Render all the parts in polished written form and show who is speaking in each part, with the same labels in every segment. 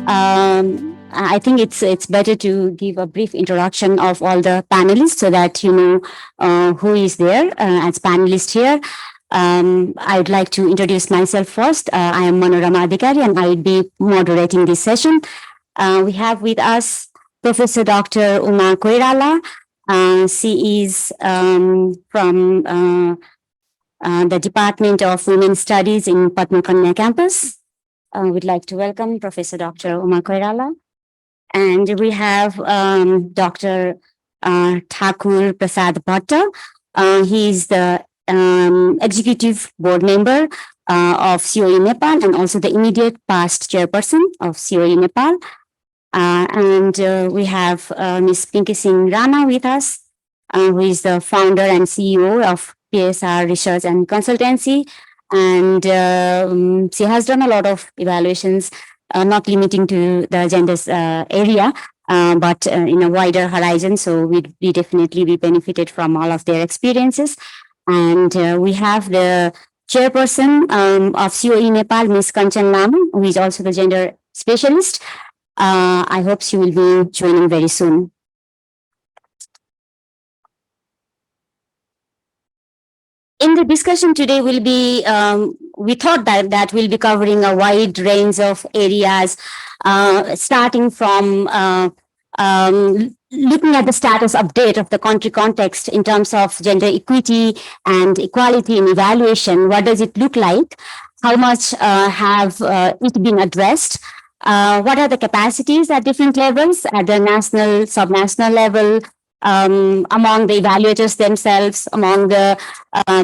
Speaker 1: I think it's better to give a brief introduction of all the panelists so that you know who is there as panelist here. I'd like to introduce myself first. I am Manorama Adhikari and I will be moderating this session. We have with us Professor Dr. Uma Koirala. She is from the Department of Women's Studies in Padma Kanya campus. We'd like to welcome Professor Dr. Uma Koirala. And we have Dr. Thakur Prasad Bhatta. He's the executive board member of COE Nepal and also the immediate past chairperson of COE Nepal. And we have Ms. Pinky Singh Rana with us, who is the founder and CEO of PSR Research and Consultancy. And she has done a lot of evaluations, not limiting to the genders area, but in a wider horizon. So we definitely be benefited from all of their experiences. And we have the chairperson of COE Nepal, Ms. Kanchan Lama, who is also the gender specialist. I hope she will be joining very soon. In the discussion today, will be we thought that we'll be covering a wide range of areas, starting from looking at the status update of the country context in terms of gender equity and equality in evaluation. What does it look like? How much have it been addressed? What are the capacities at different levels, at the national, subnational level, among the evaluators themselves, among the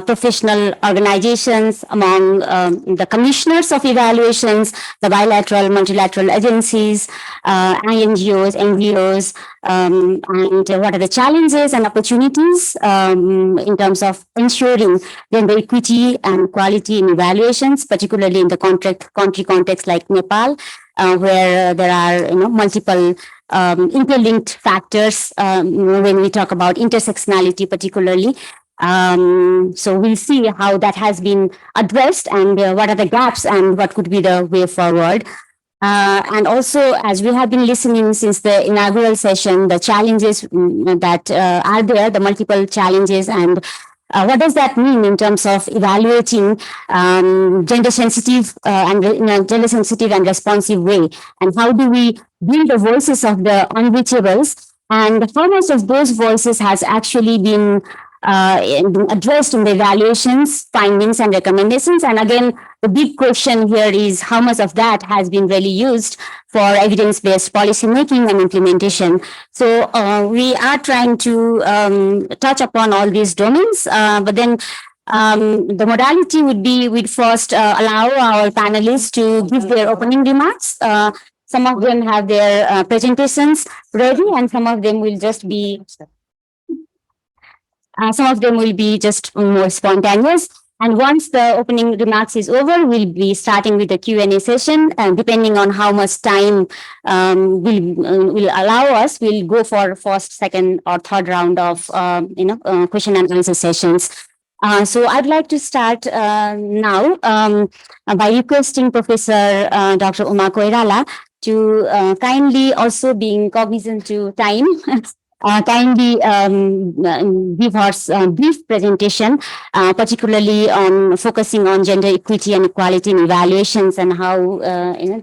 Speaker 1: professional organizations, among the commissioners of evaluations, the bilateral, multilateral agencies, NGOs, NGOs, and what are the challenges and opportunities in terms of ensuring gender equity and equality in evaluations, particularly in the country context like Nepal, where there are multiple interlinked factors when we talk about intersectionality particularly. So we'll see how that has been addressed and what are the gaps and what could be the way forward. And also, as we have been listening since the inaugural session, the challenges that are there, the multiple challenges, and what does that mean in terms of evaluating gender sensitive and in a gender sensitive and responsive way? And how do we build the voices of the unreachables? And how much of those voices has actually been addressed in the evaluations, findings, and recommendations? And again, the big question here is how much of that has been really used for evidence-based policy making and implementation. So we are trying to touch upon all these domains, but then the modality would be we'd first allow our panelists to give their opening remarks. Some of them have their presentations ready, and some of them will just be just more spontaneous. And once the opening remarks is over, we'll be starting with the Q&A session. And depending on how much time will allow us, we'll go for first, second, or third round of question and answer sessions. So I'd like to start now by requesting Professor Dr. Uma Koirala to kindly, also being cognizant to time, kindly give us a brief presentation, particularly on focusing on gender equity and equality in evaluations and how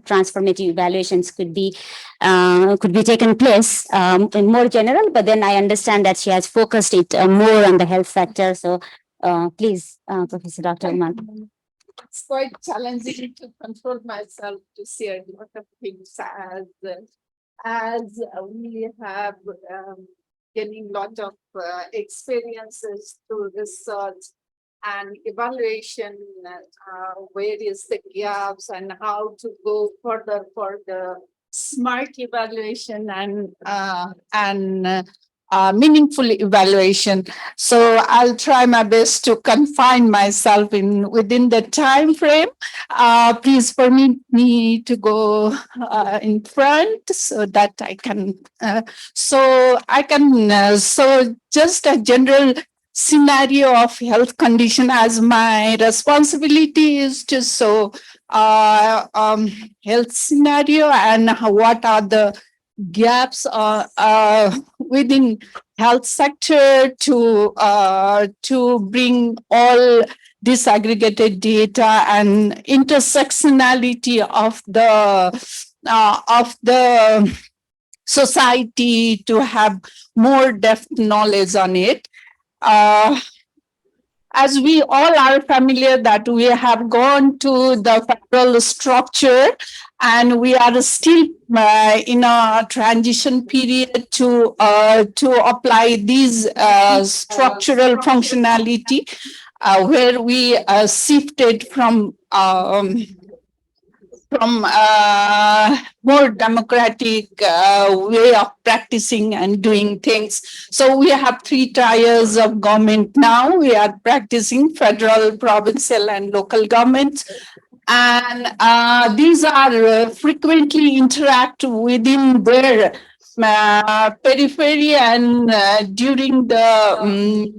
Speaker 1: transformative evaluations could be taken place in more general. But then I understand that she has focused it more on the health sector. So please, Professor Dr. Uma.
Speaker 2: It's quite challenging to control myself to share a lot of things as we have getting a lot of experiences through research and evaluation, where is the gaps and how to go further for the smart evaluation and meaningful evaluation. So I'll try my best to confine myself within the time frame. Please permit me to go in front so that I can. So just a general scenario of health condition, as my responsibility is to show health scenario and what are the gaps within health sector to bring all disaggregated data and intersectionality of the society to have more depth knowledge on it. As we all are familiar that we have gone to the federal structure and we are still in a transition period to apply these structural functionality where we shifted from more democratic way of practicing and doing things. So we have 3 tiers of government now. We are practicing federal, provincial, and local governments. And these are frequently interact within their periphery and during the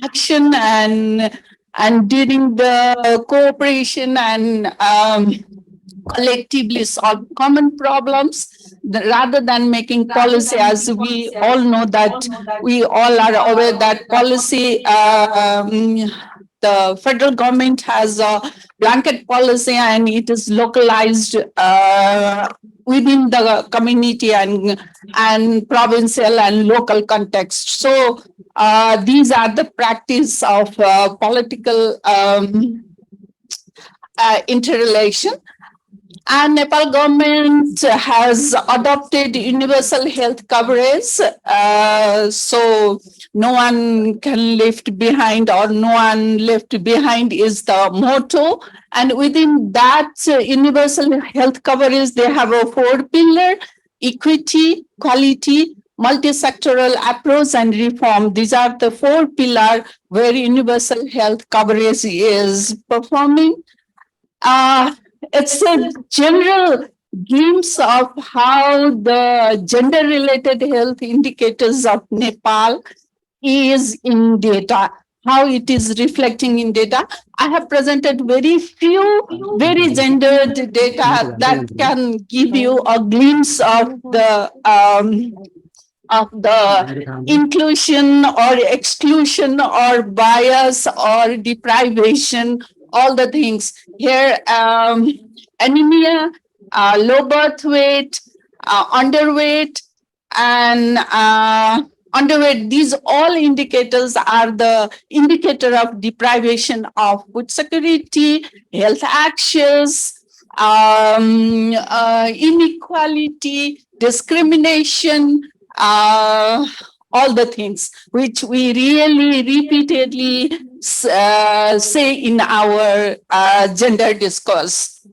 Speaker 2: action and during the cooperation and collectively solve common problems rather than making policy. As we all know that we all are aware that policy the federal government has a blanket policy and it is localized within the community and provincial and local context. So these are the practice of political interrelation. And Nepal government has adopted universal health coverage. So no one can left behind or no one left behind is the motto. And within that universal health coverage, they have a 4-pillar: equity, quality, multi-sectoral approach, and reform. These are the 4 pillars where universal health coverage is performing. It's a general glimpse of how the gender-related health indicators of Nepal is in data, how it is reflecting in data. I have presented very few, very gendered data that can give you a glimpse of the inclusion or exclusion or bias or deprivation, all the things. Here, anemia, low birth weight, underweight, and underweight, these all indicators are the indicator of deprivation of food security, health access, inequality, discrimination, all the things which we really repeatedly say in our gender discourse.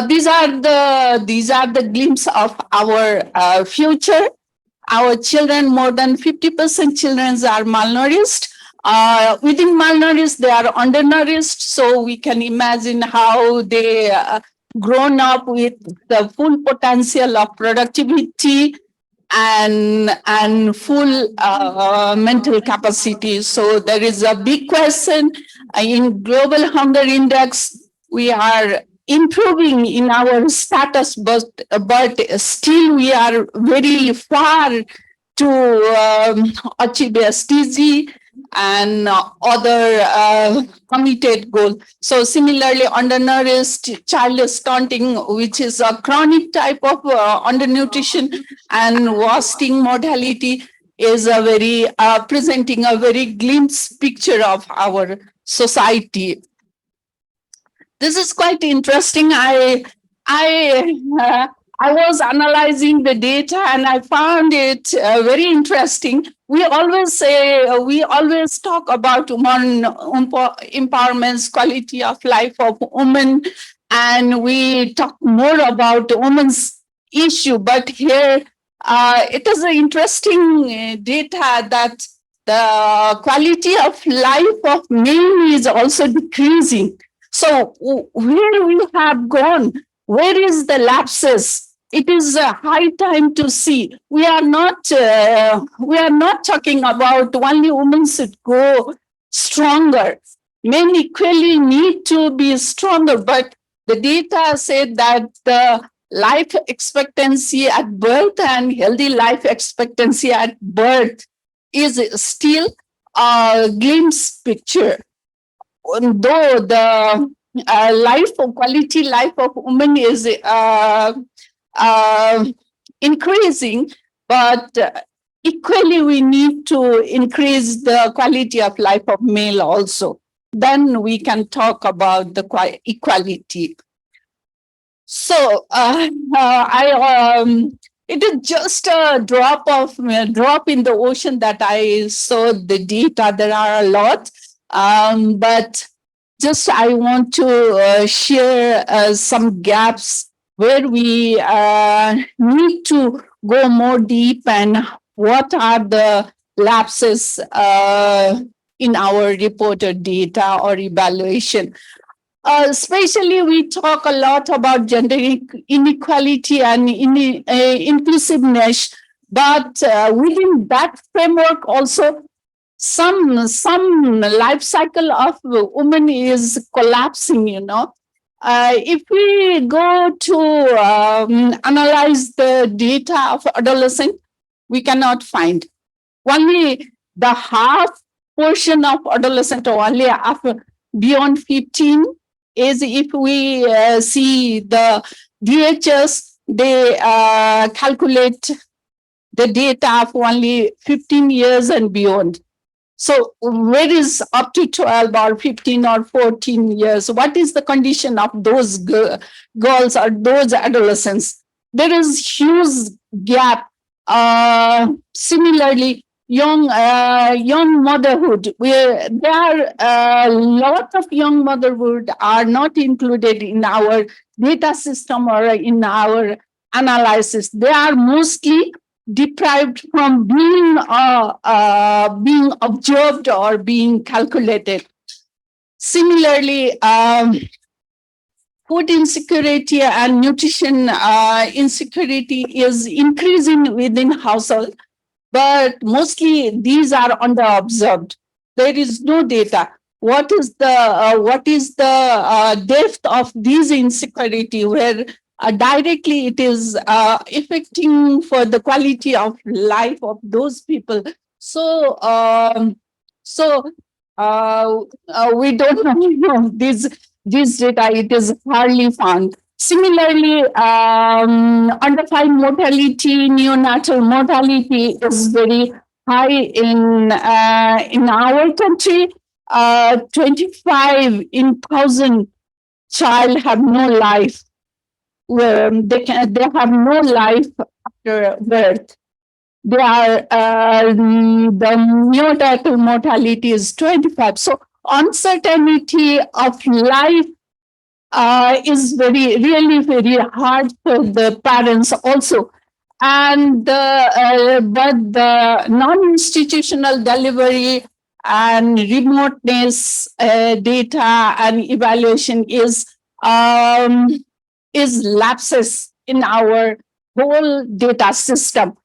Speaker 2: These are the glimpse of our future. Our children, more than 50% children are malnourished. Within malnourished, they are undernourished. So we can imagine how they grown up with the full potential of productivity and full mental capacity. So there is a big question in Global Hunger Index. We are improving in our status, but still we are very far to achieve SDG and other committed goals. So similarly, undernourished child stunting, which is a chronic type of undernutrition and wasting mortality, is a very presenting a very glimpse picture of our society. This is quite interesting. I was analyzing the data and I found it very interesting. We always talk about women empowerment, quality of life of women, and we talk more about women's issue. But here, it is an interesting data that the quality of life of men is also decreasing. So where we have gone, where is the lapses? It is a high time to see. We are not talking about only women should go stronger. men equally need to be stronger, but the data said that the life expectancy at birth and healthy life expectancy at birth is still a glimpse picture. Though the quality life of women is uh, increasing, but equally we need to increase the quality of life of male also. Then we can talk about the equality. So it is just a drop in the ocean that I saw the data. There are a lot, but just I want to share some gaps where we need to go more deep and what are the lapses in our reported data or evaluation. Especially, we talk a lot about gender inequality and inclusiveness, but within that framework, also some life cycle of women is collapsing. If we go to analyze the data of adolescent, we cannot find only the half portion of adolescent only after beyond 15 is if we see the DHS, they calculate the data of only 15 years and beyond. So where is up to 12 or 15 or 14 years? What is the condition of those girls or those adolescents? There is huge gap. Similarly, young motherhood, where there are a lot of young motherhood are not included in our data system or in our analysis. They are mostly deprived from being observed or being calculated. Similarly, food insecurity and nutrition insecurity is increasing within household, but mostly these are underobserved. There is no data. What is the depth of these insecurity where directly it is affecting for the quality of life of those people. So we don't know this data. It is hardly found. Similarly, under 5 mortality, neonatal mortality is very high in our country. 25 in 1,000 child have no life. They have no life after birth. They are the neonatal mortality is 25. So uncertainty of life is really very hard for the parents also. And but the non-institutional delivery and remoteness data and evaluation is lapses in our whole data system.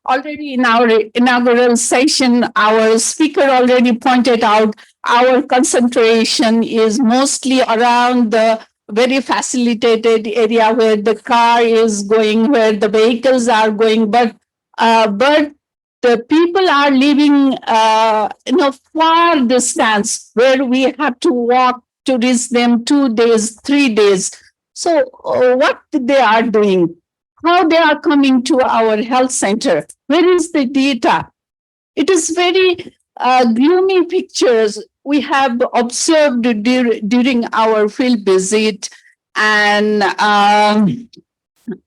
Speaker 2: Already in our inaugural session, our speaker already pointed out our concentration is mostly around the very facilitated area where the car is going, where the vehicles are going, but the people are living in a far distance where we have to walk to reach them 2 days, 3 days. So what they are doing? How they are coming to our health center? Where is the data? It is very gloomy pictures we have observed during our field visit and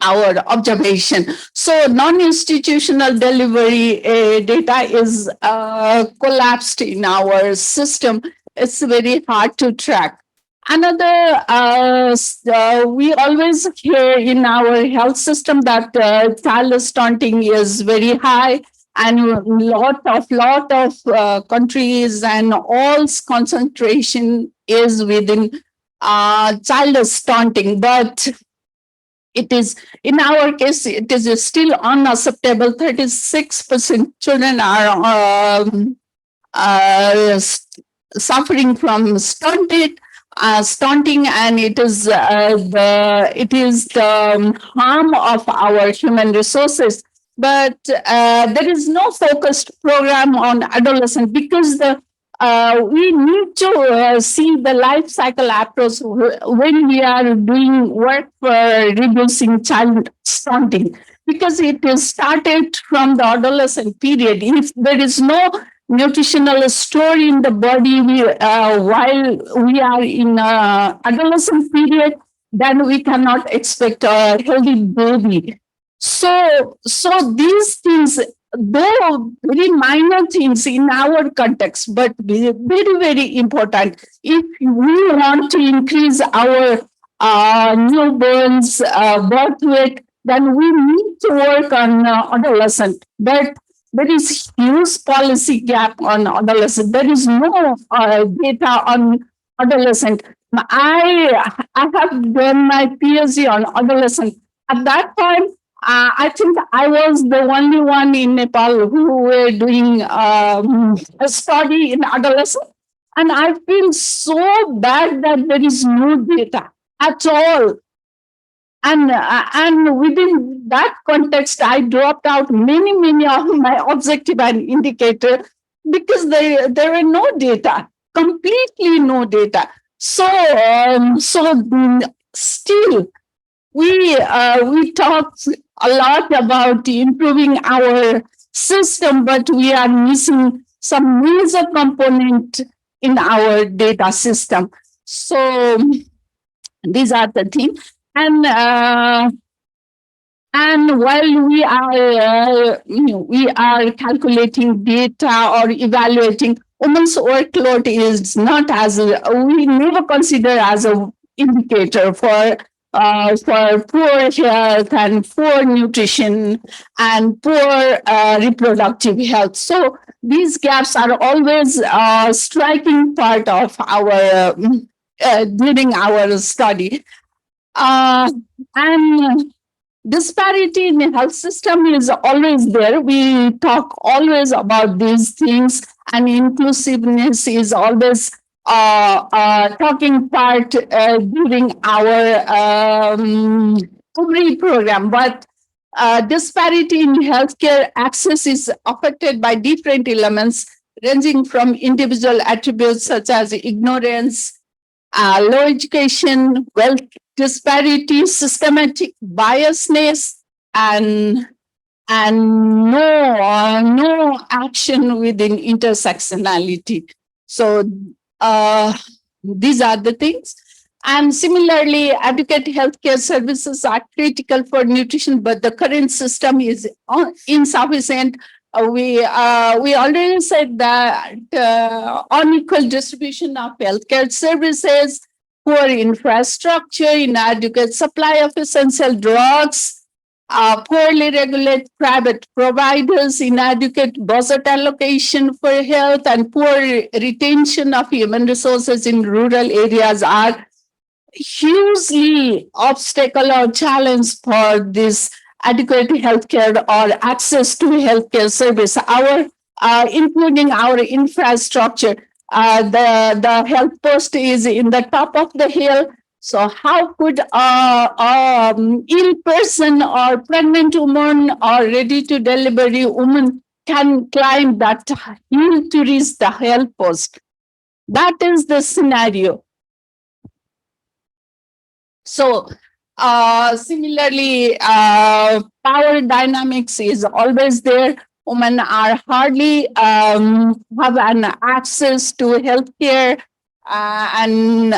Speaker 2: our observation. So non-institutional delivery data is collapsed in our system. It's very hard to track. Another, we always hear in our health system that child stunting is very high, and lot of countries and all concentration is within child stunting, but it is in our case it is still unacceptable. 36% children are
Speaker 3: suffering from stunting, and it is the harm of our human resources. But there is no focused program on adolescent, because the we need to see the life cycle approach when we are doing work for reducing child stunting, because it is started from the adolescent period. If there is no nutritional store in the body while we are in adolescent period, then we cannot expect a healthy baby. So these things, though very minor things in our context, but very, very important. If we want to increase our newborns' birth rate, then we need to work on adolescent. But there is huge policy gap on adolescent. There is no data on adolescent. I have done my PhD on adolescent. At that time, I think I was the only one in Nepal who were doing a study in adolescent. And I feel so bad that there is no data at all. And within that context, I dropped out many of my objective and indicator, because there were no data, completely no data. Still, we talk a lot about improving our system, but we are missing some major component in our data system. So these are the things. And while we are calculating data or evaluating, women's workload is not as we never consider as a indicator for poor health and poor nutrition and poor reproductive health. So these gaps are always a striking part of our during our study. And disparity in the health system is always there. We talk always about these things, and inclusiveness is always talking part during our every program. But disparity in healthcare access is affected by different elements, ranging from individual attributes such as ignorance, low education, wealth disparity, systematic biasness, and no action within intersectionality. So these are the things. And similarly, adequate healthcare services are critical for nutrition, but the current system is insufficient. We already said that unequal distribution of healthcare services, poor infrastructure, inadequate supply of essential drugs, poorly regulated private providers, inadequate budget allocation for health, and poor retention of human resources in rural areas are hugely obstacle or challenge for this adequate healthcare or access to healthcare service. Including our infrastructure, the health post is in the top of the hill. So how could ill person or pregnant woman or ready to delivery woman can climb that hill to reach the health post? That is the scenario. So similarly, power dynamics is always there. Women are hardly have an access to healthcare, and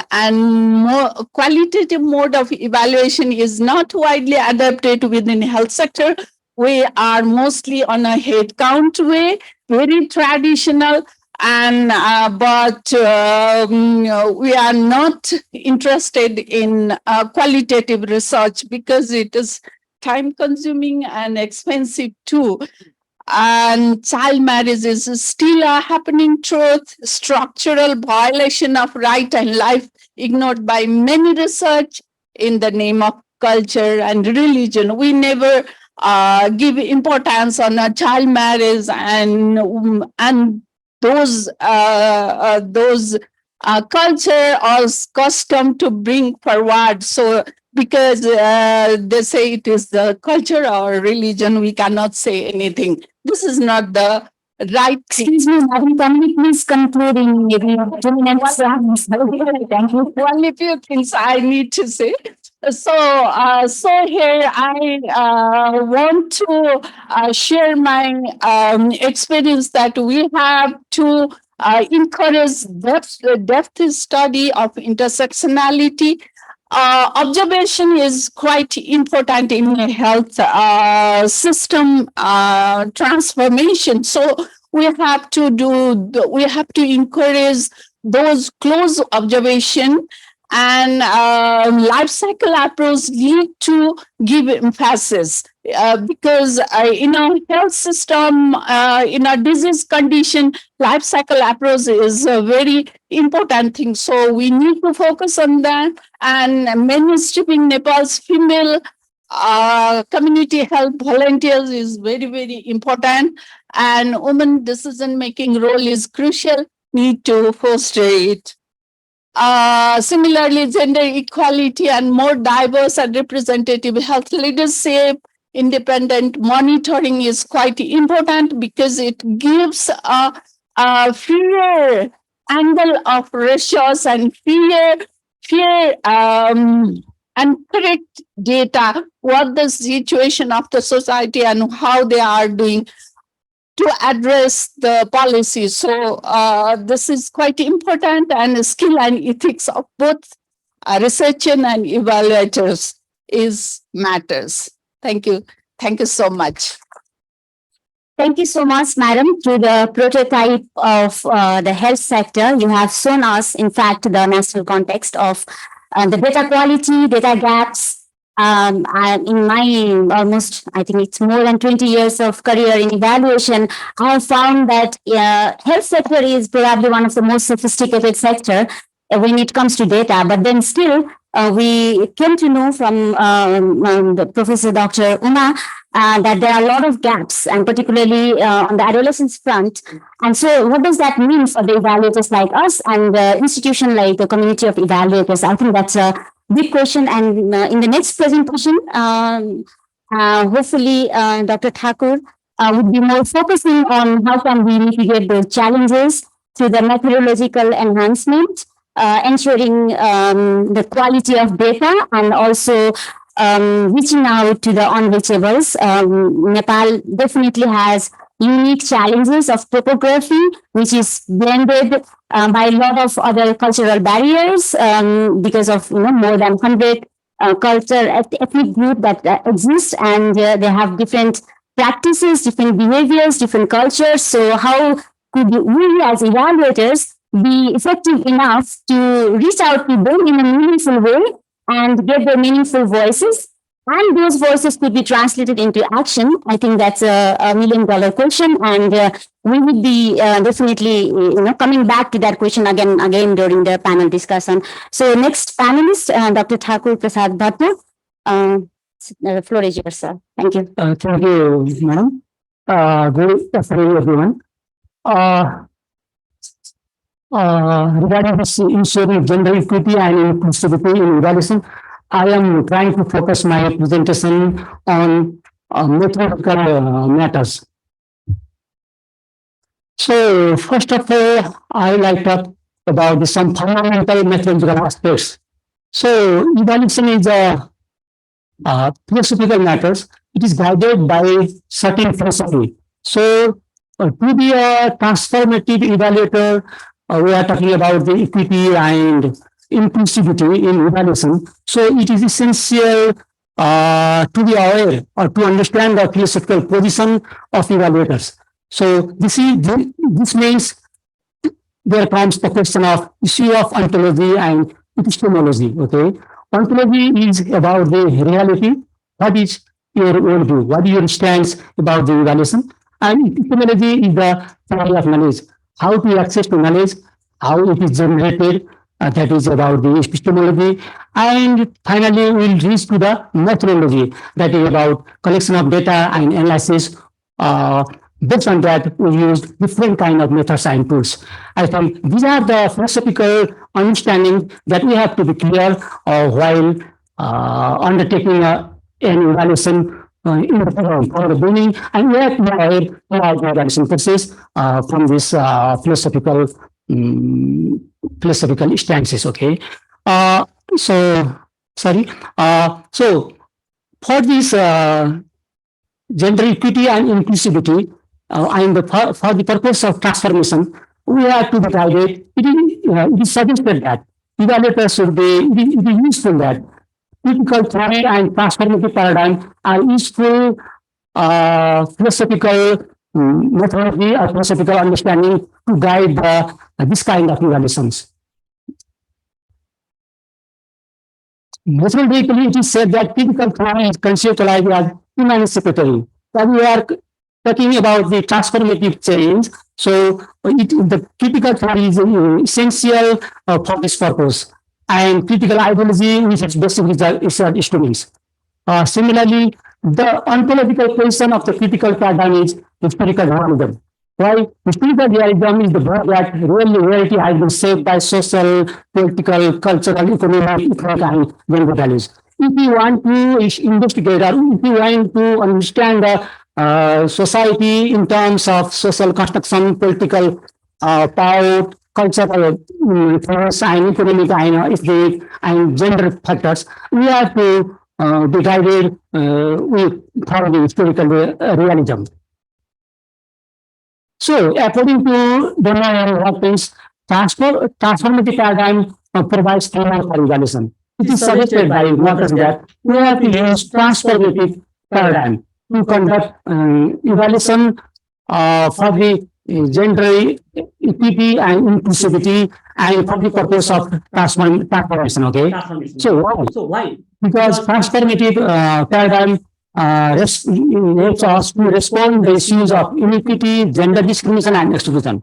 Speaker 3: more qualitative mode of evaluation is not widely adapted within health sector. We are mostly on a head count way, very traditional, and but we are not interested in qualitative research because it is time consuming and expensive too. And child marriage is still a happening truth, structural violation of right and life ignored by many research in the name of culture and religion. We never give importance on a child marriage, and those culture or custom to bring forward. So because they say it is the culture or religion, we cannot say anything. This is not the right thing.
Speaker 1: Excuse me, Madam, can we please conclude in maybe 2 minutes? Thank you.
Speaker 3: Only few things I need to say. So here I want to share my experience that we have to encourage depth study of intersectionality. Observation is quite important in a health system transformation. So we have to encourage those close observation, and life cycle approach need to give emphasis because in a health system, in a disease condition, life cycle approach is a very important thing. So we need to focus on that. And mainstreaming Nepal's female community health volunteers is very, very important. And women decision making role is crucial. Need to foster it. Similarly, gender equality and more diverse and representative health leadership, independent monitoring is quite important because it gives a freer angle of ratios and fear and correct data, what the situation of the society and how they are doing to address the policy. So this is quite important, and skill and ethics of both researcher and evaluators is matters. Thank you. Thank you so much.
Speaker 1: Thank you so much, Madam. To the prototype of the health sector, you have shown us, in fact, the national context of the data quality, data gaps. In my almost, I think it's more than 20 years of career in evaluation, I have found that health sector is probably one of the most sophisticated sector when it comes to data. But then still, we came to know from the Professor Dr. Uma that there are a lot of gaps, and particularly on the adolescence front. And so what does that mean for the evaluators like us and the institution like the community of evaluators? I think that's a big question. And in the next presentation, hopefully Dr. Thakur would be more focusing on how can we mitigate those challenges through the methodological enhancement, ensuring the quality of data, and also reaching out to the unreachables. Nepal definitely has unique challenges of topography, which is blended by a lot of other cultural barriers because of more than 100 ethnic group that exist, and they have different practices, different behaviors, different cultures. So how could we as evaluators be effective enough to reach out to them in a meaningful way and get their meaningful voices, and those voices could be translated into action? I think that's a million-dollar question, and we would be definitely coming back to that question again during the panel discussion. So next panelist, Dr. Thakur Prasad Bhatta. The floor is yours, sir. Thank you.
Speaker 4: Thank you, madam. Good afternoon, everyone. Regarding this ensuring gender equity and inclusivity in evaluation, I am trying to focus my presentation on methodological matters. So, first of all, I like to talk about some fundamental methodological aspects. So, evaluation is a philosophical matters. It is guided by certain philosophy. So, to be a transformative evaluator, we are talking about the equity and inclusivity in evaluation. So it is essential to be aware or to understand the philosophical position of evaluators. So this means there comes the question of issue of ontology and epistemology. Okay, ontology is about the reality. What is your worldview? What is your stance about the evaluation? And epistemology is the theory of knowledge. How to access to knowledge, how it is generated, that is about the epistemology. And finally, we'll reach to the methodology, that is about collection of data and analysis based on that, we used different kind of methods and tools. I think these are the philosophical understanding that we have to be clear while undertaking an evaluation in the from the beginning, and we have to know about the evaluation process from this philosophical stances. Okay, so sorry. So for this gender equity and inclusivity, and for the purpose of transformation, we have to be guided. It is suggested that evaluators should be, it is useful that critical theory and transformative paradigm are useful philosophical methodology or philosophical understanding to guide this kind of evaluations. Basically, it is said that critical theory is conceptualized as emancipatory. But we are talking about the transformative change. So the critical theory is essential for this purpose. And critical ideology, which is basic research instruments. Similarly, the ontological question of the critical paradigm is historical realism. Why? Historical realism is the view that reality has been shaped by social, political, cultural, economic, and gender values. If you want to investigate or if you want to understand the society in terms of social construction, political power, cultural force, and economic and gender factors, we have to be guided with thoroughly historical realism. So, according to Donald Hopkins, transformative paradigm provides framework for evaluation. It is suggested by Marcus that we have to use transformative paradigm to conduct evaluation for the gender equity and inclusivity and for the purpose of transformation. Okay. So why? Because transformative paradigm helps us to respond to the issues of inequity, gender discrimination, and exclusion,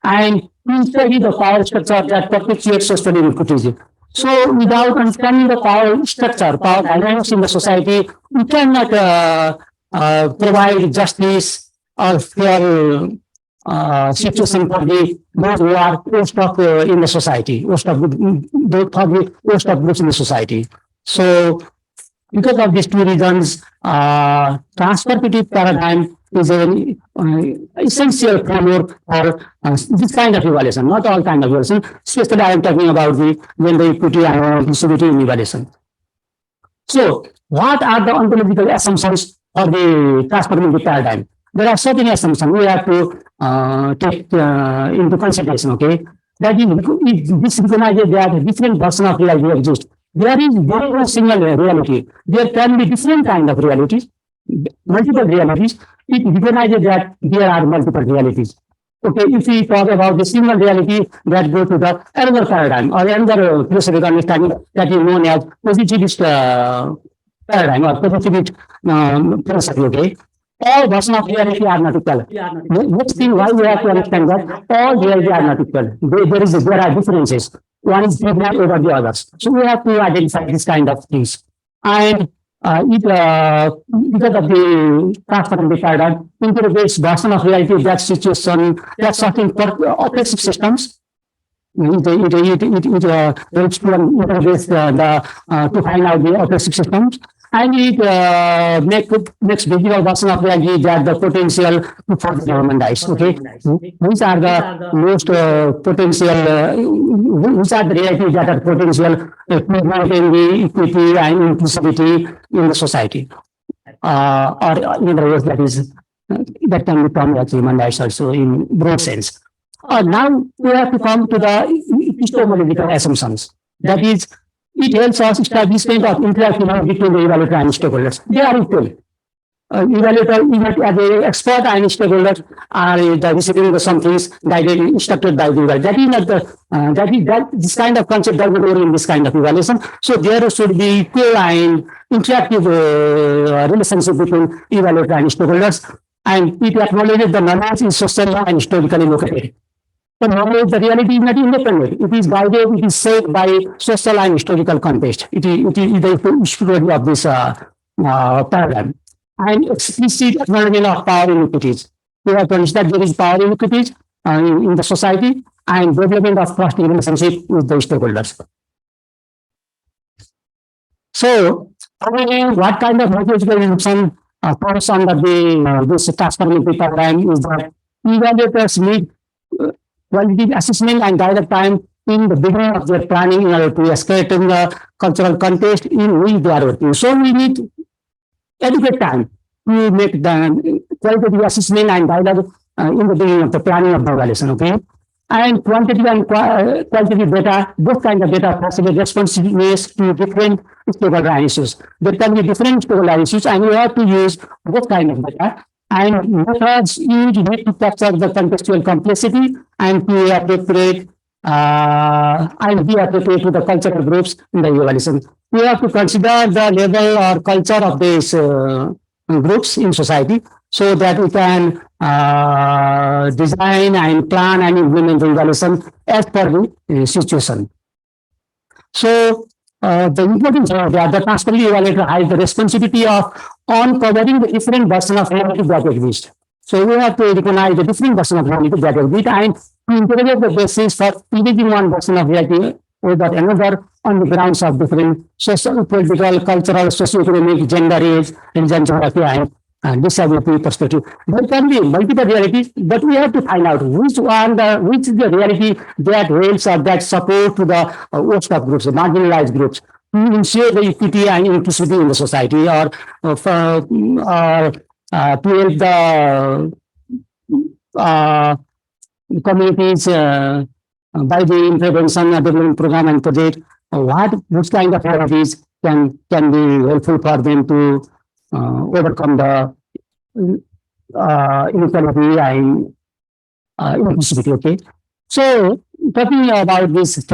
Speaker 4: and to study the power structure that perpetuates social inequities. So, without understanding the power structure, power dynamics in the society, we cannot provide justice or fair situation for those who are worst of in the society, worst of groups in the society. So, because of these two reasons, transformative paradigm is an essential framework for this kind of evaluation, not all kind of evaluation. Especially, I am talking about the gender equity and inclusivity in evaluation. So, what are the ontological assumptions for the transformative paradigm? There are certain assumptions we have to take into consideration. Okay, that is, this recognizes that different versions of reality exist. There is no single reality. There can be different kind of realities, multiple realities. It recognizes that there are multiple realities. Okay, if we talk about the single reality, that goes to the another paradigm or another philosophical understanding that is known as positivist paradigm or positivist philosophy. Okay, all versions of reality are not equal. Next thing, why we have to understand that all reality are not equal. There are differences. One is different over the others. So we have to identify this kind of things. And because of the transformative paradigm, integrates version of reality, that situation, that certain oppressive systems. It helps to integrate to find out the oppressive systems. And it makes visible version of reality that the potential for the human rights. Okay, these are the most potential. Which are the realities that are potential to maintain the equity and inclusivity in the society, or in other words, that can be termed as human rights also in broad sense. Now we have to come to the epistemological assumptions. That is, it helps us establishment of interaction between the evaluator and stakeholders. They are equal. Evaluator, as an expert and stakeholders are the receiving of some things guided, instructed by the evaluator. That is not the, this kind of concept does not work in this kind of evaluation. So there should be equal and interactive relationship between evaluator and stakeholders. And it acknowledges the knowledge is social and historically located. The knowledge, the reality is not independent. It is guided, it is shaped by social and historical context. It is the history of this paradigm. And explicit acknowledgement of power inequities. We have to understand there is power inequities in the society and development of trust relationship with the stakeholders. So, what kind of methodological innovation comes under this transformative paradigm is that evaluators need qualitative assessment and direct time in the beginning of their planning in order to escalate in the cultural context in which they are working. So we need adequate time to make the qualitative assessment and dialogue in the beginning of the planning of the evaluation, okay? And quantitative and qualitative data, both kinds of data possible responsiveness to different stakeholder issues. There can be different stakeholder issues, and we have to use both kinds of data. And methods used need to capture the contextual complexity and to appropriate and be appropriate to the cultural groups in the evaluation. We have to consider the level or culture of these groups in society so that we can design and plan and implement the evaluation as per the situation. So the importance of the transparent evaluator has the responsibility of uncovering the different versions of reality that exist. So we have to recognize the different versions of reality that exist and to interrogate the basis for privileging one version of reality over another on the grounds of different social, political, cultural, socio-economic, gender, age, religion, geography, and disability perspective. There can be multiple realities, but we have to find out which is the reality that helps or that support to the worst of groups, the marginalized groups, to ensure the equity and inclusivity in the society, or to help the communities by the intervention development program and project. Which kind of realities can be helpful for them to overcome the inequality and inclusivity, okay? So, talking about these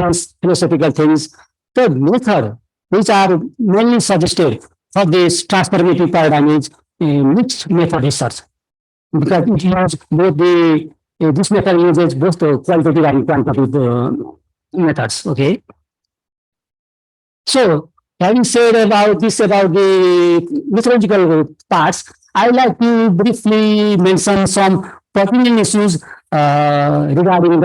Speaker 4: philosophical things, the method which are mainly suggested for this transformative paradigm is mixed method research, because it uses both this method uses both the qualitative and quantitative methods, okay? So, having said about the methodological parts, I would like to briefly mention some pertinent issues regarding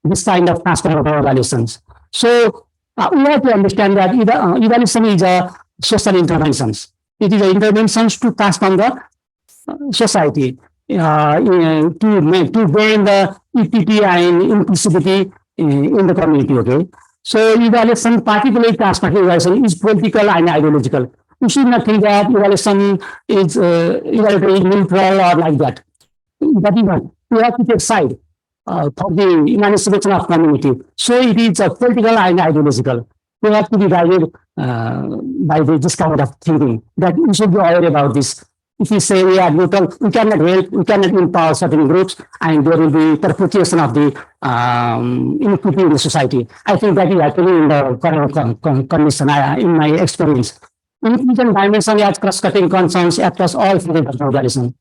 Speaker 4: this kind of transformative evaluations. So, we have to understand that evaluation is a social interventions. It is an interventions to transform the society, to gain the equity and inclusivity in the community, okay? So evaluation, particularly transformative evaluation, is political and ideological. You should not think that evaluation is neutral or like that. But even you have to take side for the emancipation of community. So it is political and ideological. You have to be guided by this kind of thinking, that you should be aware about this. If we say we are neutral, we cannot help, we cannot empower certain groups, and there will be perpetuation of the inequity in the society. I think that is actually in the current condition, in my experience. Inclusion dimension has cross-cutting concerns across all fields of evaluation.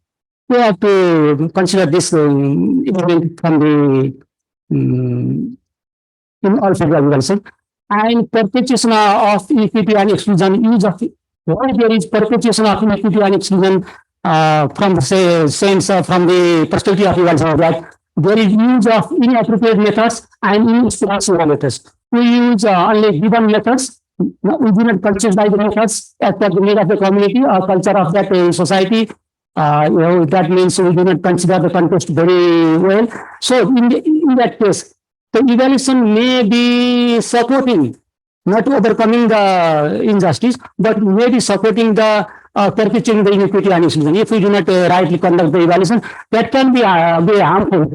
Speaker 4: We have to consider this element from the in all fields of evaluation. And perpetuation of inequity and exclusion, use of why there is perpetuation of inequity and exclusion from from the perspective of evaluation, that there is use of inappropriate methods and inexperienced evaluators. We use only given methods. We do not consider the methods as per the need of the community or culture of that society. That means we do not consider the context very well. So in that case, the evaluation may be supporting, not overcoming the injustice, but maybe supporting the perpetuating the inequity and exclusion. If we do not rightly conduct the evaluation, that can be harmful.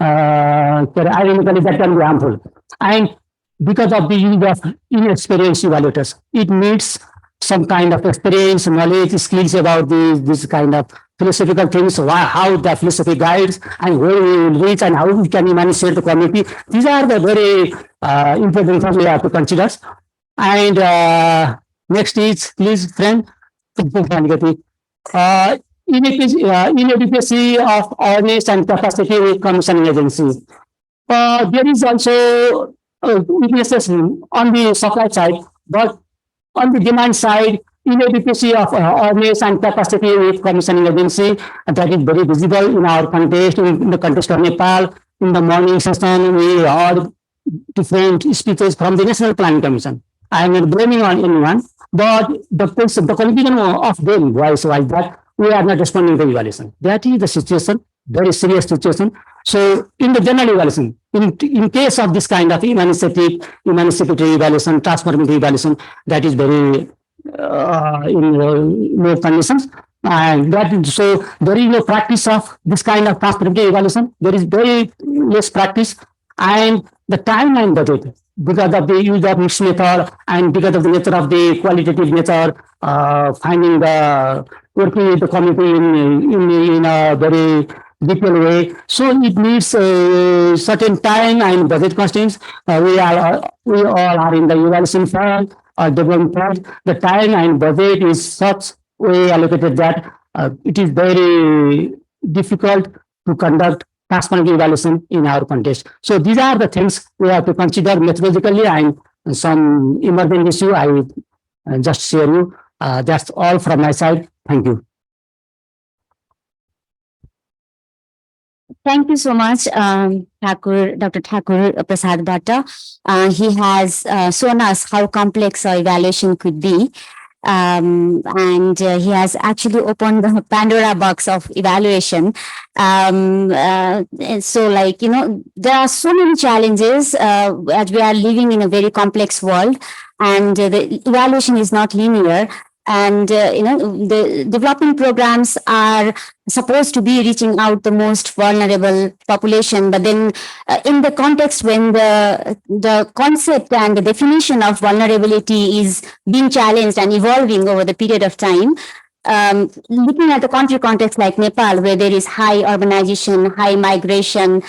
Speaker 4: Ironically, that can be harmful. And because of the use of inexperienced evaluators, it needs some kind of experience, knowledge, skills about this kind of philosophical things, how the philosophy guides and where we will reach and how we can emancipate the community. These are the very important things we have to consider. And next is, please, friend, inadequacy of awareness and capacity commissioning agency. There is also weaknesses on the supply side, but on the demand side, inadequacy of awareness and capacity with commissioning agency, that is very visible in our context, in the context of Nepal. In the morning session, we heard different speeches from the National Planning Commission. I am not blaming on anyone, but the conclusion of them was that we are not responding to evaluation. That is the situation, very serious situation. So in the general evaluation, in case of this kind of emancipatory evaluation, transformative evaluation, that is very in low conditions. And that so there is no practice of this kind of transformative evaluation. There is very less practice, and the timeline budget, because of the use of mixed method and because of the nature of the qualitative nature, finding the working with the committee in a very detailed way. So it needs a certain time and budget constraints. We all are in the evaluation phase or development phase. The time and budget is such way allocated that it is very difficult to conduct transparent evaluation in our context. So these are the things we have to consider methodologically, and some emerging issue I will just share you. That's all from my side. Thank you.
Speaker 1: Thank you so much, Dr. Thakur Prasad Bhatta. He has shown us how complex our evaluation could be. And he has actually opened the Pandora box of evaluation. And so, like, there are so many challenges as we are living in a very complex world, and the evaluation is not linear. And, the development programs are supposed to be reaching out the most vulnerable population. But then in the context when the concept and the definition of vulnerability is being challenged and evolving over the period of time, looking at the country context like Nepal, where there is high urbanization, high migration,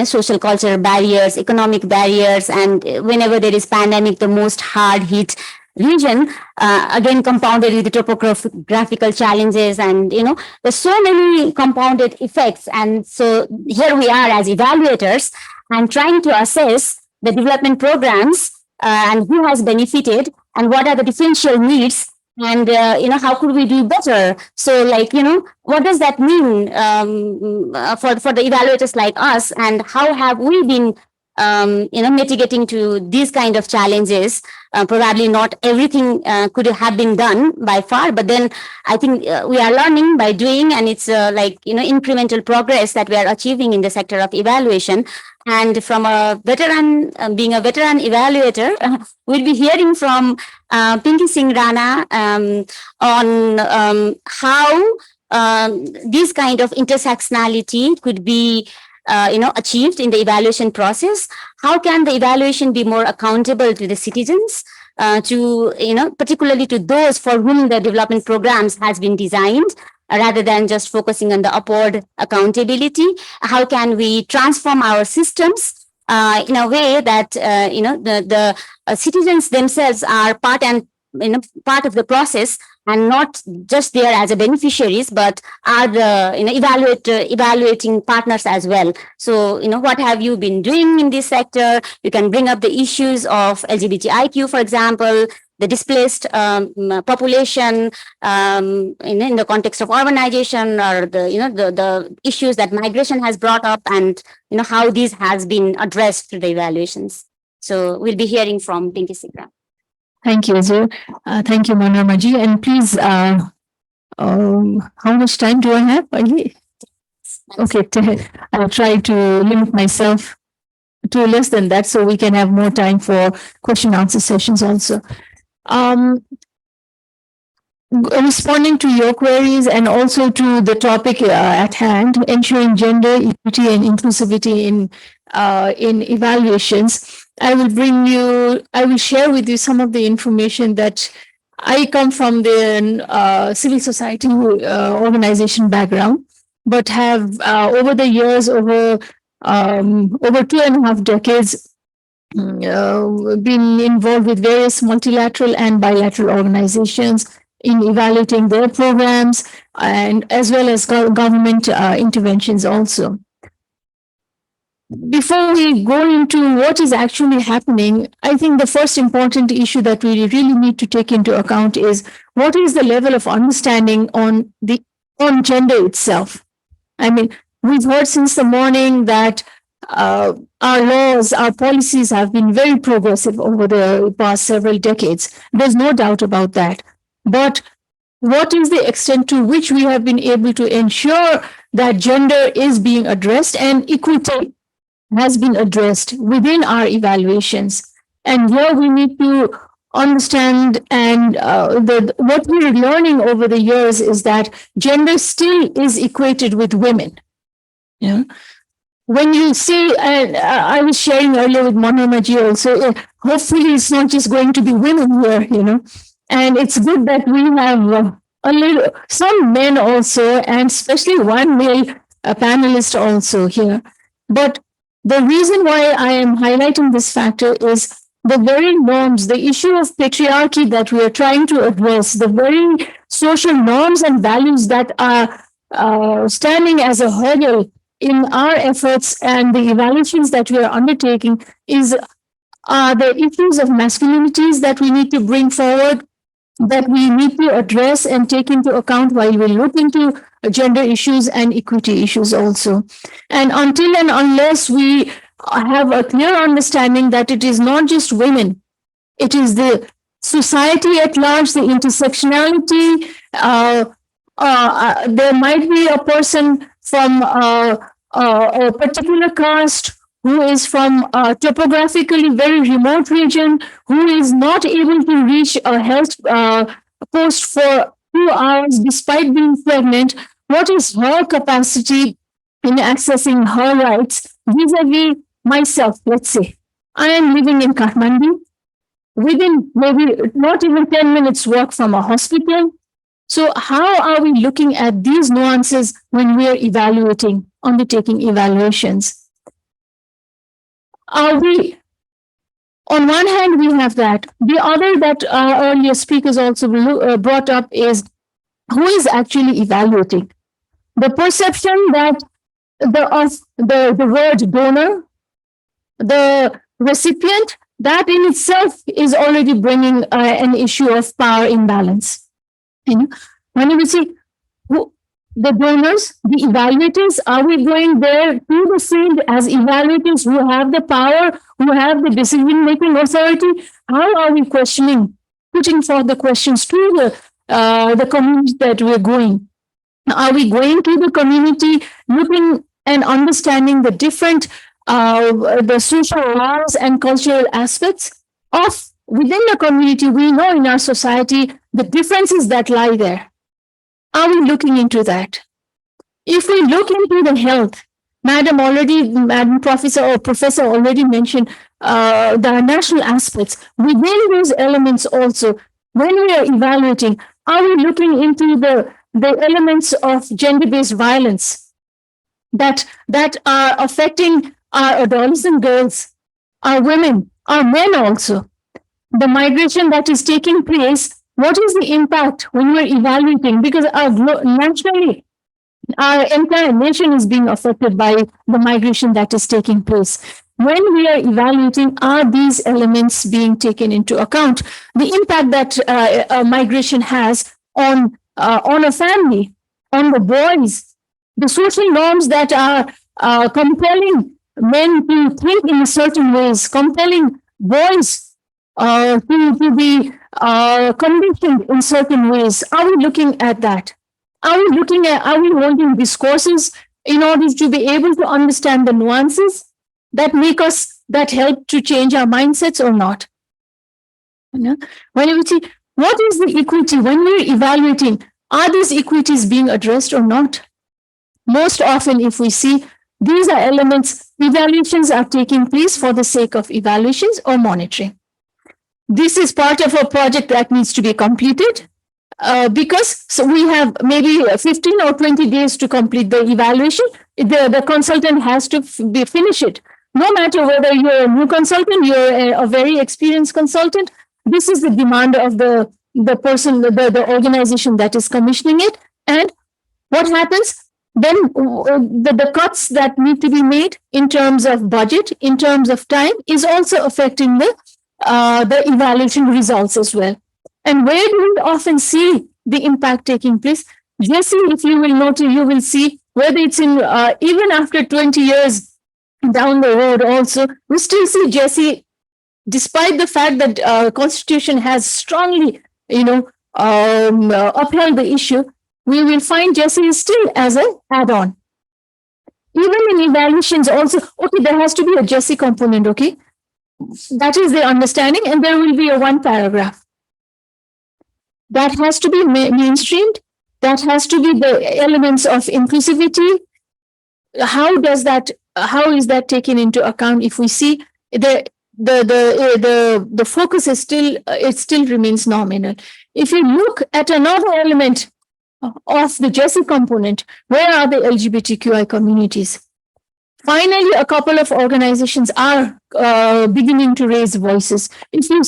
Speaker 1: social cultural barriers, economic barriers, and whenever there is pandemic, the most hard hit region, again compounded with the topographical challenges, and there's so many compounded effects. And so here we are as evaluators and trying to assess the development programs and who has benefited and what are the differential needs, and how could we do better. So, like, what does that mean for the evaluators like us, and how have we been mitigating to these kind of challenges? Probably not everything could have been done by far, but then I think we are learning by doing, and it's incremental progress that we are achieving in the sector of evaluation. And from a veteran, being a veteran evaluator, we'll be hearing from Pinky Singh Rana on how this kind of intersectionality could be achieved in the evaluation process. How can the evaluation be more accountable to the citizens, particularly to those for whom the development programs has been designed, rather than just focusing on the upward accountability? How can we transform our systems in a way that the citizens themselves are part of the process, and not just there as a beneficiaries, but are the evaluating partners as well. So, what have you been doing in this sector? You can bring up the issues of LGBTIQ, for example, the displaced population in the context of urbanization, or the issues that migration has brought up, and how these has been addressed through the evaluations. So we'll be hearing from Pinky Singh.
Speaker 5: Thank you, Azur. Thank you, Manorama ji. And please, how much time do I have? Okay, I'll try to limit myself to less than that, so we can have more time for question and answer sessions also. Responding to your queries and also to the topic at hand, ensuring gender equity and inclusivity in evaluations, I will share with you some of the information that I come from the civil society organization background, but have over the years, over 2.5 decades, been involved with various multilateral and bilateral organizations in evaluating their programs, and as well as government interventions also. before we go into what is actually happening, I think the first important issue that we really need to take into account is what is the level of understanding on gender itself. I mean, we've heard since the morning that our laws, our policies have been very progressive over the past several decades. There's no doubt about that. But what is the extent to which we have been able to ensure that gender is being addressed and equity has been addressed within our evaluations? And here we need to understand, and what we're learning over the years is that gender still is equated with women. Yeah. When you see, and I was sharing earlier with Monamaji also, hopefully it's not just going to be women here, and it's good that we have some men also, and especially one male panelist also here. But the reason why I am highlighting this factor is the very norms, the issue of patriarchy that we are trying to address, the very social norms and values that are standing as a hurdle in our efforts and the evaluations that we are undertaking is the issues of masculinities that we need to bring forward, that we need to address and take into account while we look into gender issues and equity issues also. And until and unless we have a clear understanding that it is not just women, it is the society at large, the intersectionality. There might be a person from a particular caste who is from a topographically very remote region, who is not able to reach a health post for 2 hours despite being pregnant. What is her capacity in accessing her rights vis-a-vis myself? Let's say I am living in Kathmandu, within maybe not even 10 minutes walk from a hospital. So how are we looking at these nuances when we are evaluating, undertaking evaluations? Are we, on one hand, we have that. The other that earlier speakers also brought up is who is actually evaluating. The perception that the word donor, the recipient, that in itself is already bringing an issue of power imbalance. When you see who, the donors, the evaluators, are we going there to the field as evaluators who have the power, who have the decision-making authority? How are we questioning, putting forth the questions to the community that we're going? Are we going to the community, looking and understanding the different, the social norms and cultural aspects of within the community? We know in our society the differences that lie there. Are we looking into that? If we look into the health, Madam Professor or Professor already mentioned the national aspects. Within those elements also, when we are evaluating, are we looking into the elements of gender-based violence that are affecting our adolescent girls, our women, our men also? The migration that is taking place, what is the impact when we're evaluating? Because naturally, our entire nation is being affected by the migration that is taking place. When we are evaluating, are these elements being taken into account? The impact that migration has on a family, on the boys, the social norms that are compelling men to think in certain ways, compelling boys to be conditioned in certain ways. Are we looking at that? Are we wanting discourses in order to be able to understand the nuances that help to change our mindsets or not? When we see what is the equity, when we're evaluating, are these equities being addressed or not? Most often, if we see, these are elements, evaluations are taking place for the sake of evaluations or monitoring. This is part of a project that needs to be completed because we have maybe 15 or 20 days to complete the evaluation. The consultant has to finish it. No matter whether you're a new consultant, you're a very experienced consultant, this is the demand of the person, the organization that is commissioning it. And what happens? then the cuts that need to be made in terms of budget, in terms of time, is also affecting the evaluation results as well. And where do we often see the impact taking place? Jesse, if you will notice, you will see whether it's in even after 20 years down the road also, we still see Jesse, despite the fact that Constitution has strongly, upheld the issue, we will find Jesse is still as an add-on. Even in evaluations also, okay, there has to be a Jesse component, okay? That is the understanding, and there will be a one paragraph. That has to be mainstreamed. That has to be the elements of inclusivity. How is that taken into account? If we see the focus is still, it still remains nominal. If you look at another element of the Jesse component, where are the LGBTQI communities? Finally, a couple of organizations are beginning to raise voices. If you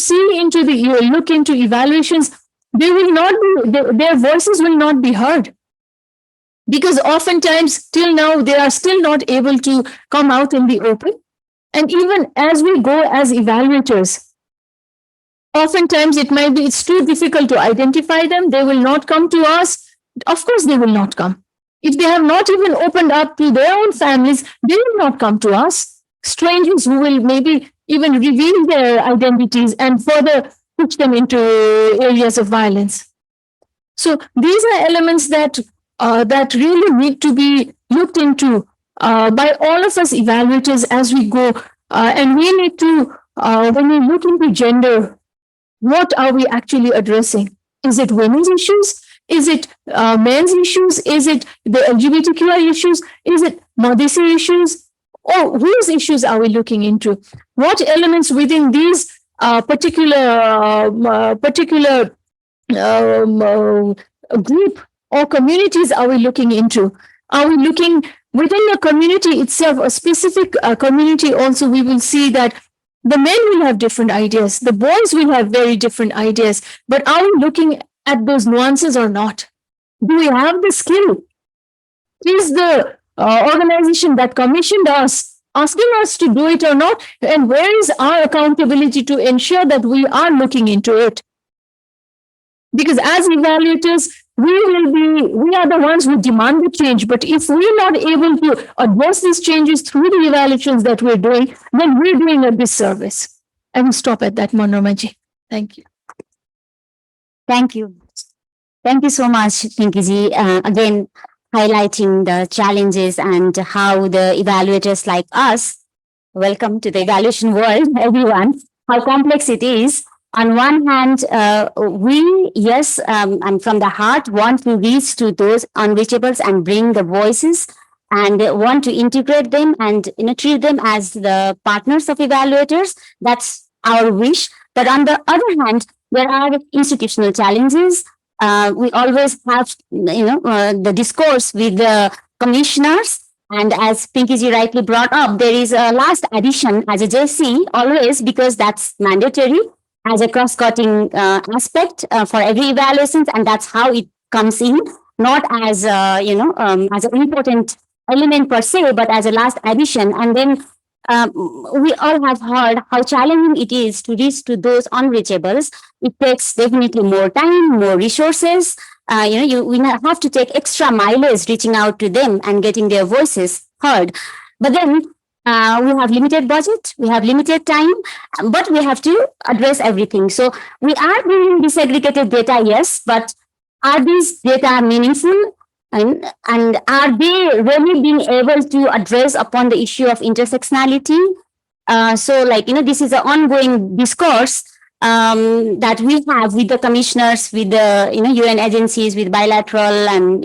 Speaker 5: look into evaluations, they will not be, their voices will not be heard. Because oftentimes, till now, they are still not able to come out in the open. And even as we go as evaluators, oftentimes it's too difficult to identify them. They will not come to us. Of course, they will not come. If they have not even opened up to their own families, they will not come to us. Strangers who will maybe even reveal their identities and further push them into areas of violence. So these are elements that really need to be looked into by all of us evaluators as we go. And we need to, when we look into gender, what are we actually addressing? Is it women's issues? Is it men's issues? Is it the LGBTQI issues? Is it Madhesi issues? Or whose issues are we looking into? What elements within these particular group or communities are we looking into? Are we looking within the community itself, a specific community also? We will see that the men will have different ideas, the boys will have very different ideas, but are we looking at those nuances or not? Do we have the skill? Is the organization that commissioned us asking us to do it or not? And where is our accountability to ensure that we are looking into it? Because as evaluators, we are the ones who demand the change. But if we're not able to address these changes through the evaluations that we're doing, then we're doing a disservice. I will stop at that, Manoramaji. Thank you.
Speaker 1: Thank you. Thank you so much, Pinky-ji. Again, highlighting the challenges and how the evaluators like us, welcome to the evaluation world, everyone, how complex it is. On one hand, we, yes, and from the heart, want to reach to those unreachables and bring the voices and want to integrate them and treat them as the partners of evaluators. That's our wish. But on the other hand, there are institutional challenges. We always have, the discourse with the commissioners. And as Pinky-ji rightly brought up, there is a last addition as a JC always, because that's mandatory as a cross-cutting aspect for every evaluation, and that's how it comes in, not as as an important element per se, but as a last addition. And then we all have heard how challenging it is to reach to those unreachables. It takes definitely more time, more resources. We have to take extra mileage reaching out to them and getting their voices heard. But then we have limited budget, we have limited time, but we have to address everything. So we are bringing disaggregated data, yes, but are these data meaningful? And are they really being able to address upon the issue of intersectionality? This is an ongoing discourse that we have with the commissioners, with the UN agencies, with bilateral and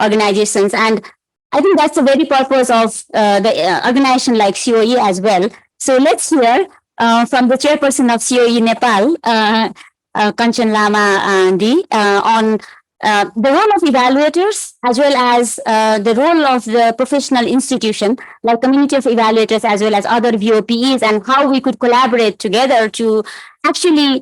Speaker 1: organizations. And I think that's the very purpose of the organization like COE as well. So let's hear from the chairperson of COE Nepal, Kanchan Lama Di, on the role of evaluators as well as the role of the professional institution like community of evaluators as well as other VOPEs, and how we could collaborate together to actually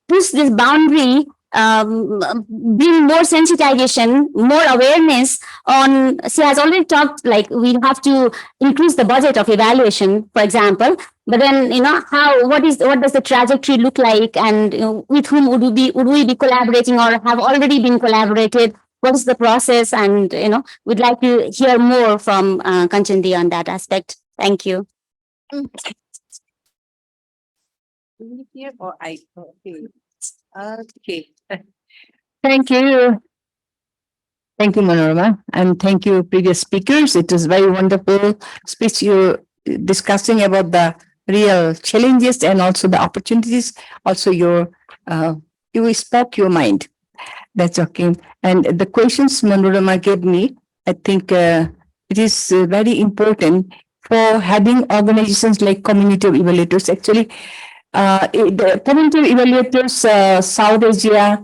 Speaker 1: push this boundary bring more sensitization, more awareness on, she has already talked, like we have to increase the budget of evaluation, for example, but then, what does the trajectory look like, and with whom would we be collaborating, or have already been collaborated? What is the process? And, we'd like to hear more from Kanchandi on that aspect. Thank you.
Speaker 6: Here or I? Okay. Okay. Thank you. Thank you, Manorama, and thank you, previous speakers. It was very wonderful speech you discussing about the real challenges and also the opportunities. Also, you spoke your mind. That's okay. And the questions Manorama gave me, I think it is very important for having organizations like community of evaluators. Actually, the community of evaluators, South Asia,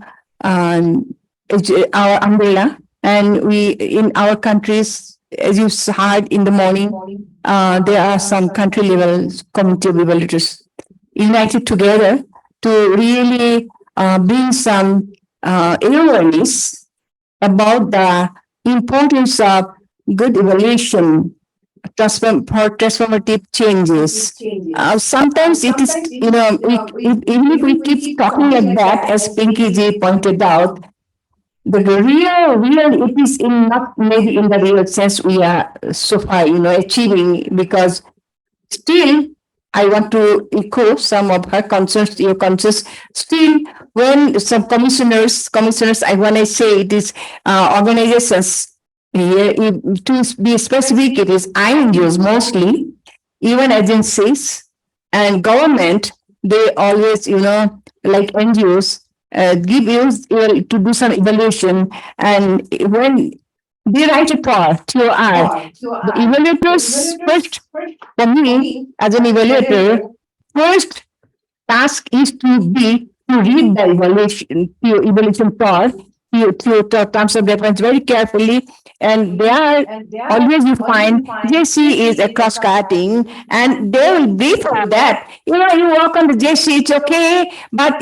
Speaker 6: is our umbrella, and we in our countries, as you heard in the morning, there are some country level community of evaluators united together to really bring some awareness about the importance of good evaluation for transformative changes. Sometimes it is, even if we keep talking like that, as Pinky Ji pointed out, the real, it is in not maybe in the real sense we are so far, achieving, because still, I want to echo some of her concerns, your concerns. Still, when some commissioners, when I say it is organizations, to be specific, it is INGOs mostly, even agencies and government, they always, like NGOs, give you to do some evaluation. And when they write a TOR, the evaluators first, for me, as an evaluator, first task is to read the evaluation part, terms of reference very carefully, and there always you find JC is a cross-cutting, and they will brief on that. You work on the JC, it's okay, but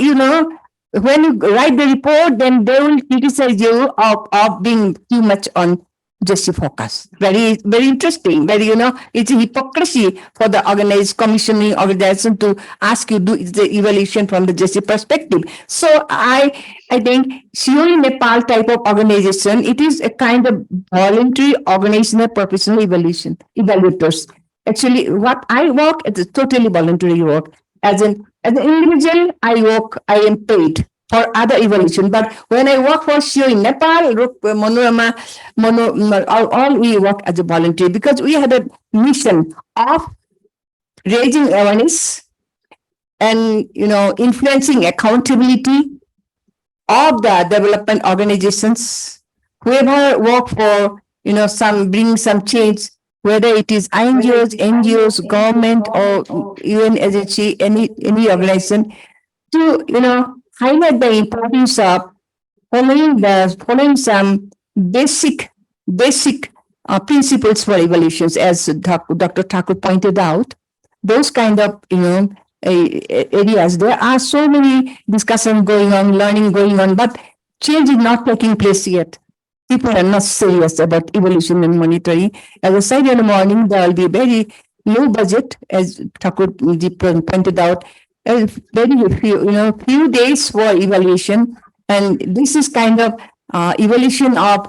Speaker 6: when you write the report, then they will criticize you of being too much on JC focus. Very, very interesting. Very, it's a hypocrisy for the organized commissioning organization to ask you do the evaluation from the JC perspective. So I think COE Nepal type of organization, it is a kind of voluntary organizational professional evaluators. Actually, what I work, it's a totally voluntary work. As an individual, I am paid for other evaluation. But when I work for COE in Nepal, Manorama, all we work as a volunteer, because we had a mission of raising awareness and, influencing accountability of the development organizations, whoever work for, bring some change, whether it is INGOs, NGOs, government, or UN agency, any organization, to, highlight the importance of following some basic principles for evaluations, as Dr. Thakur pointed out. Those kind of areas, there are so many discussions going on, learning going on, but change is not taking place yet. People are not serious about evaluation and monitoring. As I said in the morning, there will be very low budget, as Thakur pointed out. Very few days for evaluation, and this is kind of evaluation of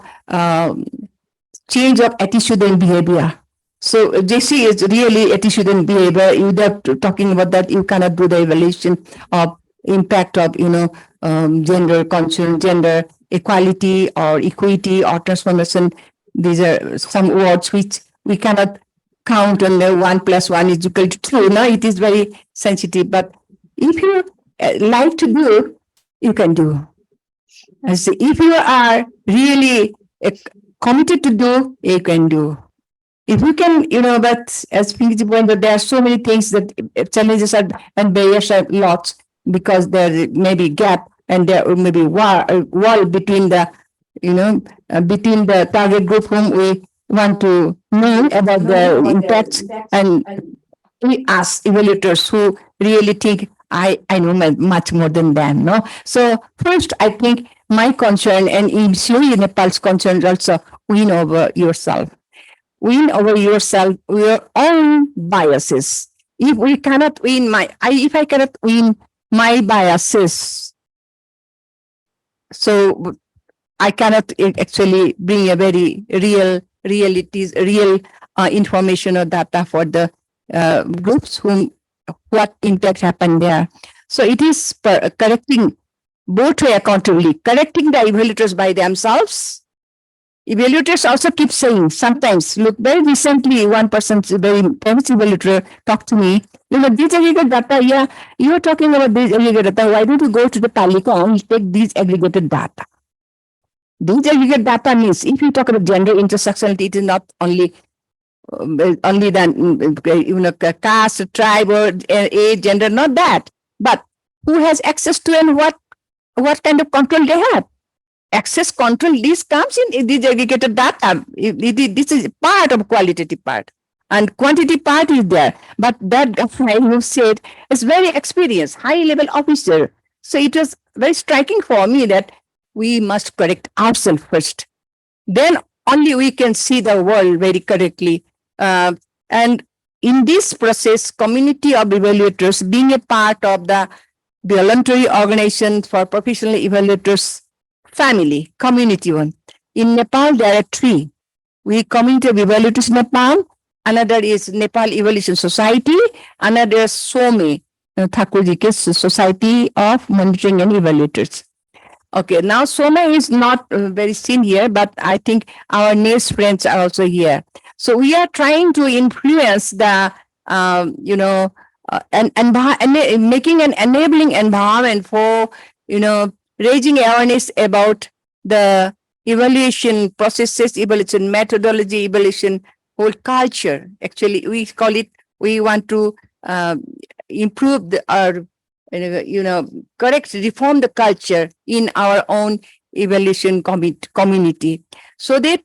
Speaker 6: change of attitude and behavior. So JC is really attitude and behavior. Without talking about that, you cannot do the evaluation of impact of gender concern, gender equality or equity or transformation. These are some words which we cannot count on the 1 + 1 is equal to 2. Now it is very sensitive, but if you like to do, you can do. So if you are really committed to do, you can do. If you can, but as Pinky pointed, there are so many things that challenges are and barriers are lots, because there may be gap and there may be wall between the, between the target group whom we want to know about the impacts and we ask evaluators who really think I know much more than them. No, so first I think my concern, and in Syria, Nepal's concern also, win over yourself. Win over yourself, your own biases. If we cannot win if I cannot win my biases, so I cannot actually bring a very real information or data for the groups what impact happened there. So it is correcting both way accountability, correcting the evaluators by themselves. Evaluators also keep saying sometimes, look, very recently, one person, very famous evaluator talked to me, these aggregate data, yeah, you're talking about these aggregate data, why don't you go to the Palika and take these aggregated data? These aggregate data means, if you talk about gender intersectionality, it is not only the caste, tribe, or age, gender, not that, but who has access to and what kind of control they have. Access control, this comes in these aggregated data. This is part of qualitative part, and quantity part is there. But that guy who said is very experienced, high level officer. So it was very striking for me that we must correct ourselves first. Then only we can see the world very correctly. And in this process, community of evaluators being a part of the voluntary organization for professional evaluators family, community one. In Nepal, there are 3. We community of evaluators Nepal, another is Nepal Evaluation Society, another is SOME, Thakurji's Society of Monitoring and Evaluators. Okay, now SOME is not very seen here, but I think our NAS friends are also here. So we are trying to influence the, and making an enabling environment for, raising awareness about the evaluation processes, evaluation methodology, evaluation whole culture. Actually, we call it, we want to improve our, correct, reform the culture in our own evaluation community, so that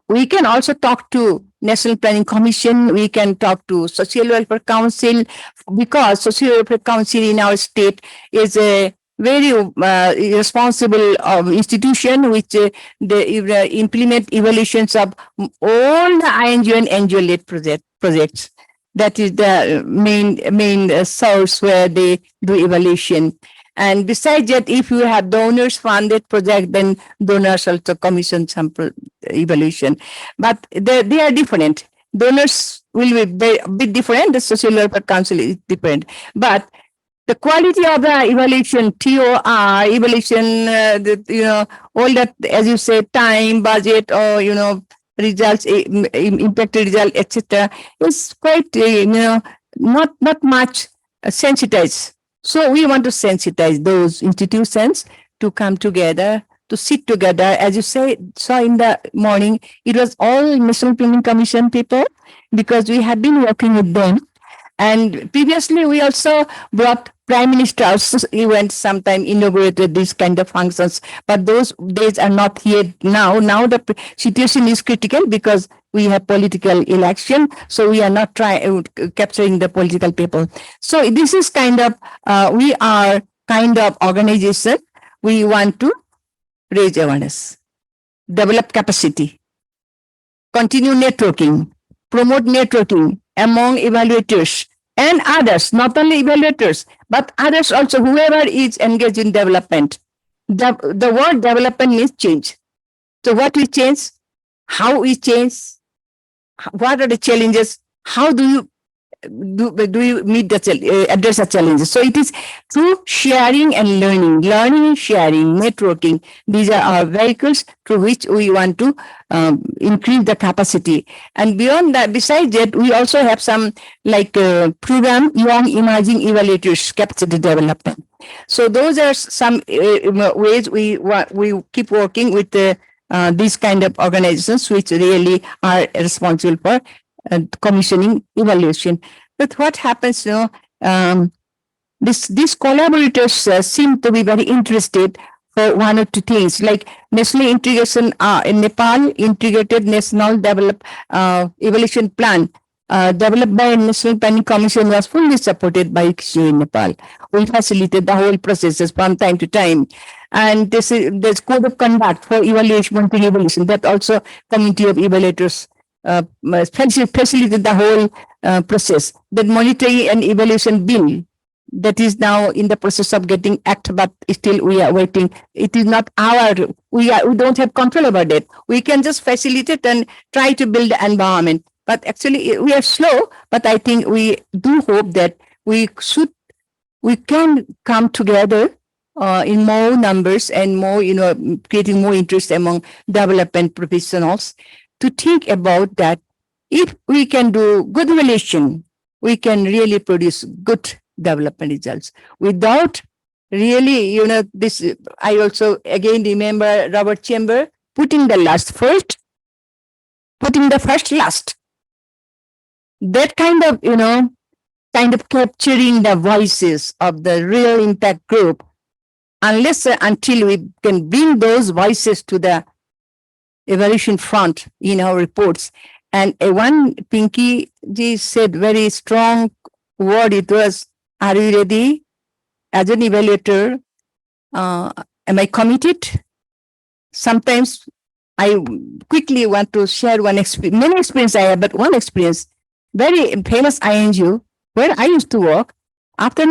Speaker 6: we can also talk to National Planning Commission, we can talk to Social Welfare Council, because Social Welfare Council in our state is a very responsible institution which they implement evaluations of all the INGO and NGO-led projects. That is the main source where they do evaluation. And besides that, if you have donors funded project, then donors also commission some evaluation. But they are different. Donors will be a bit different. The Social Welfare Council is different. But the quality of the evaluation, TOR, evaluation, all that, as you say, time, budget, or, results, impacted result, etc., is quite, not much sensitized. So we want to sensitize those institutions to come together, to sit together. As you saw in the morning, it was all National Planning Commission people, because we have been working with them. And previously, we also brought Prime Minister also event sometime, inaugurated these kind of functions, but those days are not here now. Now the situation is critical because we have political election, so we are not capturing the political people. So this is kind of, we are kind of organization. We want to raise awareness, develop capacity, continue networking, promote networking among evaluators and others, not only evaluators, but others also, whoever is engaged in development. The word development means change. So what we change, how we change, what are the challenges, how do you meet the address the challenges? So it is through sharing and learning, sharing, networking. These are our vehicles through which we want to increase the capacity. And beyond that, besides that, we also have some program, Young Emerging Evaluators Capacity Development. So those are some ways we keep working with these kind of organizations which really are responsible for commissioning evaluation. But what happens, these collaborators seem to be very interested for one or two things, like national integration in Nepal, integrated national evaluation plan developed by National Planning Commission was fully supported by ICSU in Nepal. We facilitated the whole processes from time to time. And there's code of conduct for evaluation, monitoring evaluation, that also committee of evaluators facilitated the whole process. That monitoring and evaluation bill that is now in the process of getting act, but still we are waiting. It is not we don't have control about it. We can just facilitate and try to build the environment. But actually we are slow, but I think we do hope that we can come together in more numbers and more, creating more interest among development professionals to think about that. If we can do good relation, we can really produce good development results. Without really, this, I also again remember Robert Chamber putting the last first, putting the first last. That kind of capturing the voices of the real impact group, unless until we can bring those voices to the evaluation front in our reports. And one Pinky ji said very strong word. It was, are you ready as an evaluator? Am I committed? Sometimes I quickly want to share one experience, many experience I have, but one experience, very famous INGO, where I used to work. After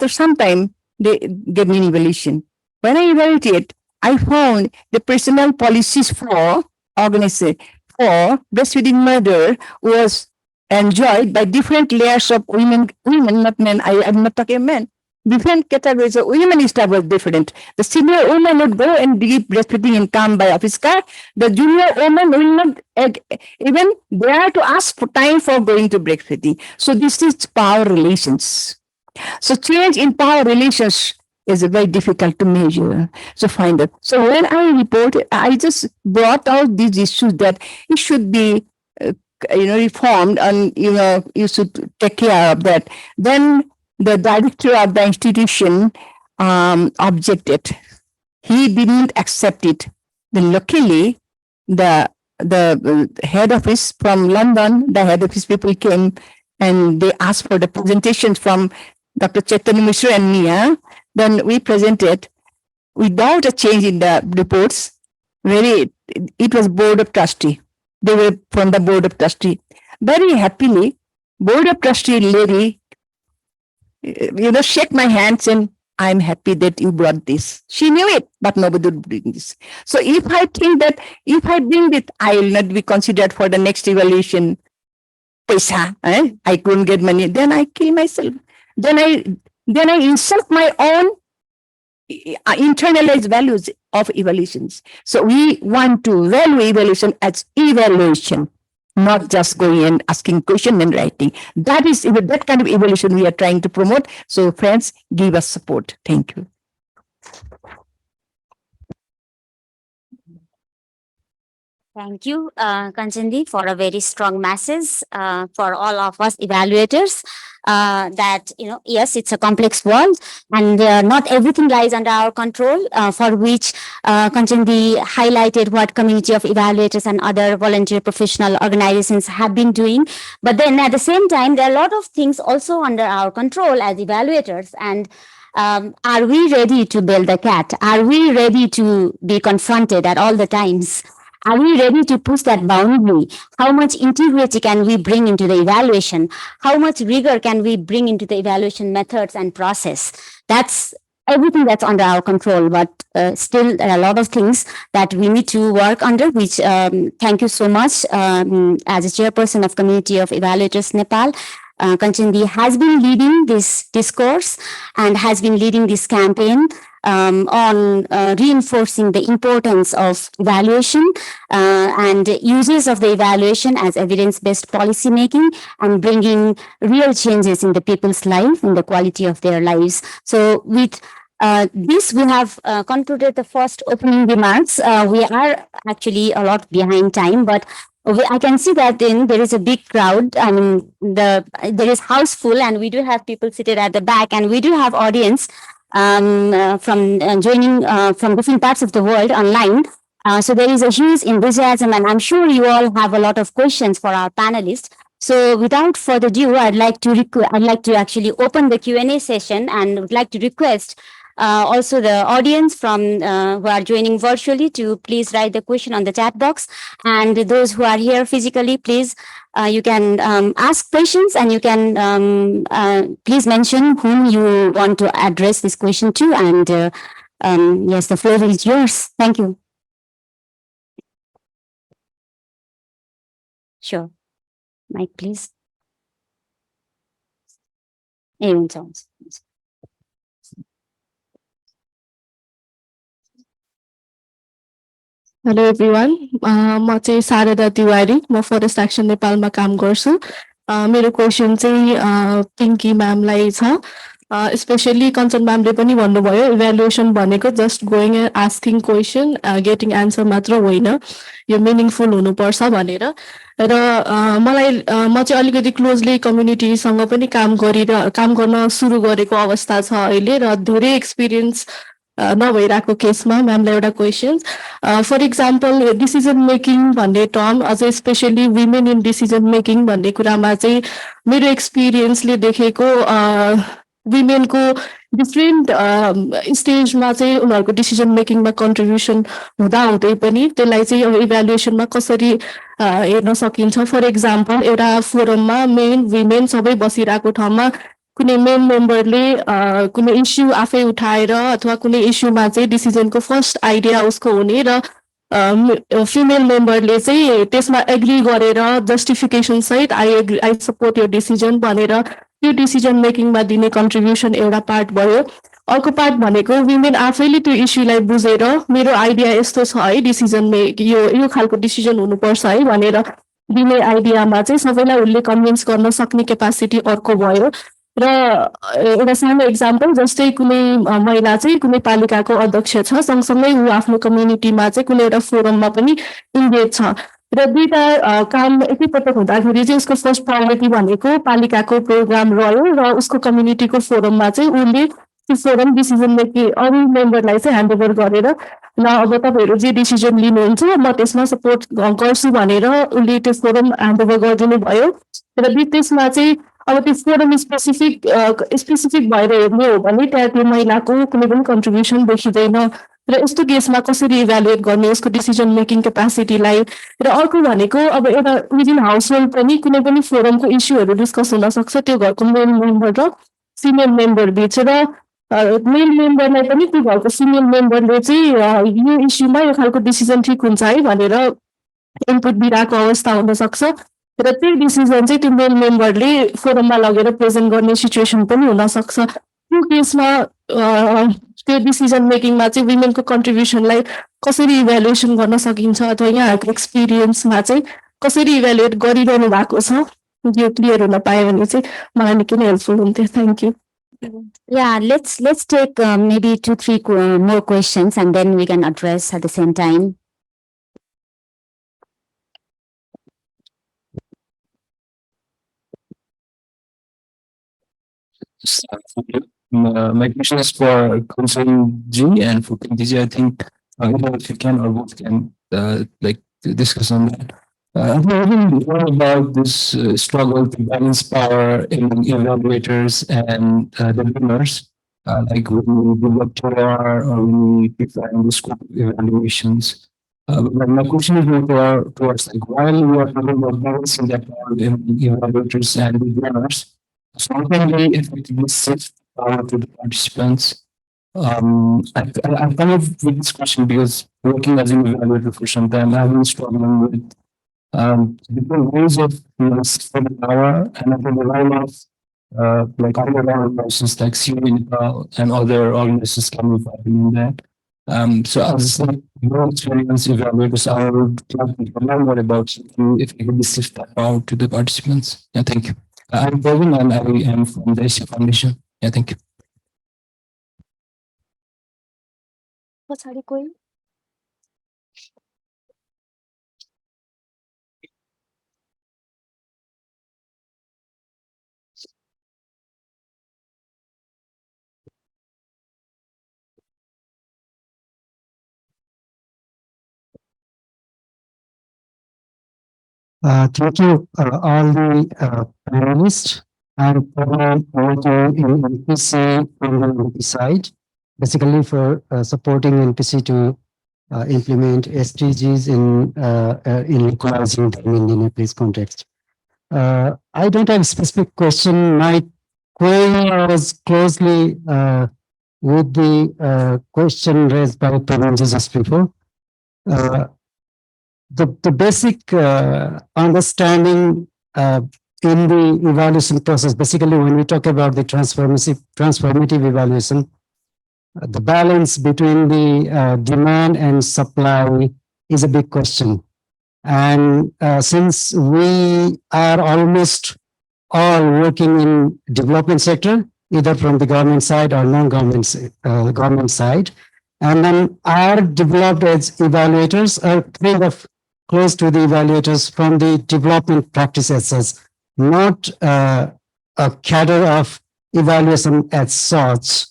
Speaker 6: some time, they gave me an evaluation. When I evaluated, I found the personal policies for organization for breastfeeding mother was enjoyed by different layers of women, not men. I'm not talking men. Different categories of women staff was different. The senior woman would go and give breastfeeding income by office car. The junior woman will not even dare to ask for time for going to breastfeeding. So this is power relations. So change in power relations is very difficult to measure. So find it. So when I reported, I just brought out these issues that it should be reformed, and you should take care of that. Then the director of the institution objected. He didn't accept it. Then luckily, the head office from London, the head office people came and they asked for the presentations from Dr. Chaitanya Mishra and me. Then we presented without a change in the reports. It was board of trustee. They were from the board of trustee. Very happily, board of trustee lady, shake my hands and I'm happy that you brought this. She knew it, but nobody would bring this. So if I think that if I bring it, I will not be considered for the next evaluation. Paisa, I couldn't get money. Then I kill myself. Then I insult my own internalized values of evaluations. So we want to value evaluation as evaluation, not just going and asking question and writing. That is that kind of evaluation we are trying to promote. So friends, give us support. Thank you.
Speaker 1: Thank you, Kanchanji, for a very strong message for all of us evaluators. That yes, it's a complex world, and not everything lies under our control. For which Kanchanji highlighted what community of evaluators and other volunteer professional organizations have been doing. But then at the same time, there are a lot of things also under our control as evaluators. And are we ready to build the cat? Are we ready to be confronted at all the times? Are we ready to push that boundary? How much integrity can we bring into the evaluation? How much rigor can we bring into the evaluation methods and process? That's everything that's under our control, but still there are a lot of things that we need to work under, which thank you so much as a chairperson of Community of Evaluators Nepal. Kanchanji has been leading this discourse and has been leading this campaign on reinforcing the importance of evaluation and uses of the evaluation as evidence-based policy making and bringing real changes in the people's life, in the quality of their lives. So with this, we have concluded the first opening remarks. We are actually a lot behind time, but I can see that there is a big crowd. I mean, there is house full, and we do have people seated at the back, and we do have audience from joining from different parts of the world online. So there is a huge enthusiasm, and I'm sure you all have a lot of questions for our panelists. So without further ado, I'd like to actually open the Q&A session and would like to request also the audience from who are joining virtually to please write the question on the chat box, and those who are here physically, please you can ask questions, and you can please mention whom you want to address this question to, and yes, the floor is yours. Thank you. Sure. Mike, please. Anyone sounds.
Speaker 5: Hello everyone, म चाहिँ शारदा तिवारी, म forest action नेपालमा काम गर्छु। मेरो question चाहिँ पिङ्की म्यामलाई छ। Specially कञ्चन म्यामले पनि भन्नुभयो इभ्यालुएसन भनेको just going and asking question, getting answer मात्र होइन, यो मिनिङफुल हुनुपर्छ भनेर। र म चाहिँ अलिकति क्लोजली कम्युनिटीसँग पनि काम गर्न सुरु गरेको अवस्था छ अहिले, र धेरै एक्सपिरियन्स नभइरहेको केसमा म्यामलाई एउटा question, for example decision making भन्ने टर्म, अझै especially women in decision making भन्ने कुरामा चाहिँ मेरो एक्सपिरियन्सले देखेको विमेनको डिफ्रेन्ट स्टेजमा चाहिँ उनीहरूको डिसिजन मेकिङमा कन्ट्रिब्युसन हुँदाहुँदै पनि त्यसलाई चाहिँ अब इभ्यालुएसनमा कसरी हेर्न सकिन्छ। फर इक्जाम्पल एउटा फोरममा मेन विमेन सबै बसिरहेको ठाउँमा कुनै मेन मेम्बरले कुनै इस्यु आफै उठाएर अथवा कुनै इस्युमा चाहिँ डिसिजनको फर्स्ट आइडिया उसको हुने, र फिमेल मेम्बरले चाहिँ त्यसमा एग्री गरेर जस्टिफिकेसन सहित आई सपोर्ट यो डिसिजन भनेर त्यो डिसिजन मेकिङमा दिने कन्ट्रिब्युसन एउटा पार्ट भयो। अर्को पार्ट भनेको विमेन आफैले त्यो इस्युलाई बुझेर मेरो आइडिया यस्तो छ है, डिसिजन मेक यो खालको डिसिजन हुनुपर्छ है भनेर दिने आइडियामा चाहिँ सबैलाई उसले कन्भिन्स गर्न सक्ने क्यापासिटी अर्को भयो। र एउटा सानो इक्जाम्पल, जस्तै कुनै महिला चाहिँ कुनै पालिकाको अध्यक्ष छ, सँगसँगै ऊ आफ्नो कम्युनिटीमा चाहिँ कुनै एउटा फोरममा पनि इन्गेज छ, र दुईटा काम एकैपटक हुँदाखेरि चाहिँ उसको फर्स्ट प्रायोरिटी भनेको पालिकाको प्रोग्राम रह्यो, र उसको कम्युनिटीको फोरममा चाहिँ उसले त्यो फोरम डिसिजन मेकिङ अरू मेम्बरलाई चाहिँ ह्यान्डओभर गरेर ल अब तपाईँहरू जे डिसिजन लिनुहुन्छ म त्यसमा सपोर्ट गर्छु भनेर उसले त्यो फोरम ह्यान्डओभर गरिदिनु भयो। र त्यसमा चाहिँ अब त्यो फोरम स्पेसिफिक भएर हेर्ने हो भने त्यहाँ त्यो महिलाको कुनै पनि कन्ट्रिब्युसन देखिँदैन, र यस्तो केसमा कसरी इभ्यालुएट गर्ने उसको डिसिजन मेकिङ क्यापासिटीलाई। र अर्को भनेको अब एउटा विदिन हाउस होल्ड पनि कुनै पनि फोरमको इस्युहरू डिस्कस हुनसक्छ त्यो घरको मेल मेम्बर र फिमेल मेम्बर बिच, र मेल मेम्बरलाई पनि त्यो घरको फिमेल मेम्बरले चाहिँ यो इस्युमा यो खालको डिसिजन ठिक हुन्छ है भनेर इनपुट दिइरहेको अवस्था हुनसक्छ, र त्यही डिसिजन चाहिँ त्यो मेल मेम्बरले फोरममा लगेर प्रेजेन्ट गर्ने सिचुएसन पनि हुनसक्छ। त्यो केसमा त्यो डिसिजन मेकिङमा चाहिँ विमेनको कन्ट्रिब्युसनलाई कसरी इभ्यालुएसन गर्न सकिन्छ अथवा यहाँहरूको एक्सपिरियन्समा चाहिँ कसरी इभ्यालुएट गरिरहनु भएको छ, यो क्लियर हुन पायो भने चाहिँ मलाई निकै नै हेल्पफुल हुन्थ्यो। Thank you.
Speaker 1: Yeah, let's take maybe 2-3 more questions, and then we can address at the same time.
Speaker 7: My question is for Concern G and for PDG. I think if you can or both can like discuss on that. I've been hearing about this struggle to balance power in evaluators and the learners, like when we develop TR or when we define the scope of evaluations. But my question is more towards like while we are talking about balancing that power in evaluators and the learners, so how can we effectively shift power to the participants? I've come up with this question because working as an evaluator for some time, I've been struggling with different ways of shifting the power, and I think the role of like other organizations like CRDI and other organizations can be in that. So as like your experience evaluators, I would like to learn more about you if you can shift that power to the participants. Yeah, thank you. I'm Kevin and I am from the ISST Foundation. Yeah, thank you.
Speaker 1: पछाडि कोही
Speaker 4: Thank you, all the panelists and for working in NPC from the NP side, basically for supporting NPC to implement SDGs in equalizing them in the place context. I don't have a specific question. My query was closely with the question raised by Praveen just before. Uh, the basic understanding in the evaluation process, basically when we talk about the transformative evaluation, the balance between the demand and supply is a big question. And since we are almost all working in development sector, either from the government side or non-government government side, and then are developed as evaluators are kind of close to the evaluators from the development practices as not a cadre of evaluation as such.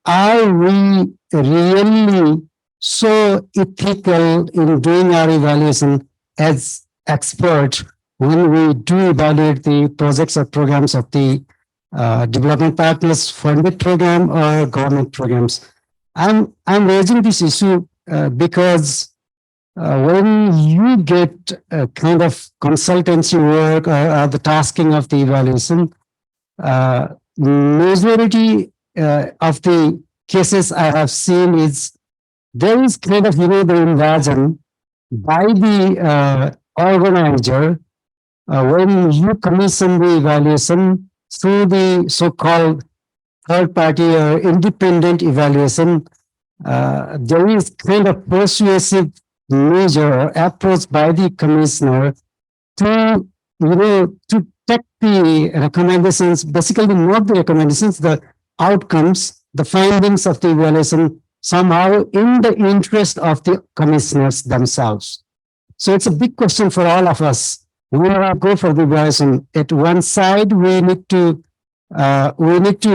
Speaker 4: Are we really so ethical in doing our evaluation as expert when we do evaluate the projects or programs of the development partners funded program or government programs? I'm raising this issue because when you get a kind of consultancy work or the tasking of the evaluation, majority of the cases I have seen is there is kind of, the invasion by the organizer when you commission the evaluation through the so-called third party or independent evaluation, there is kind of persuasive measure or approach by the commissioner to, to take the recommendations, basically not the recommendations, the outcomes, the findings of the evaluation somehow in the interest of the commissioners themselves. So it's a big question for all of us. When we go for the evaluation, at one side, we need to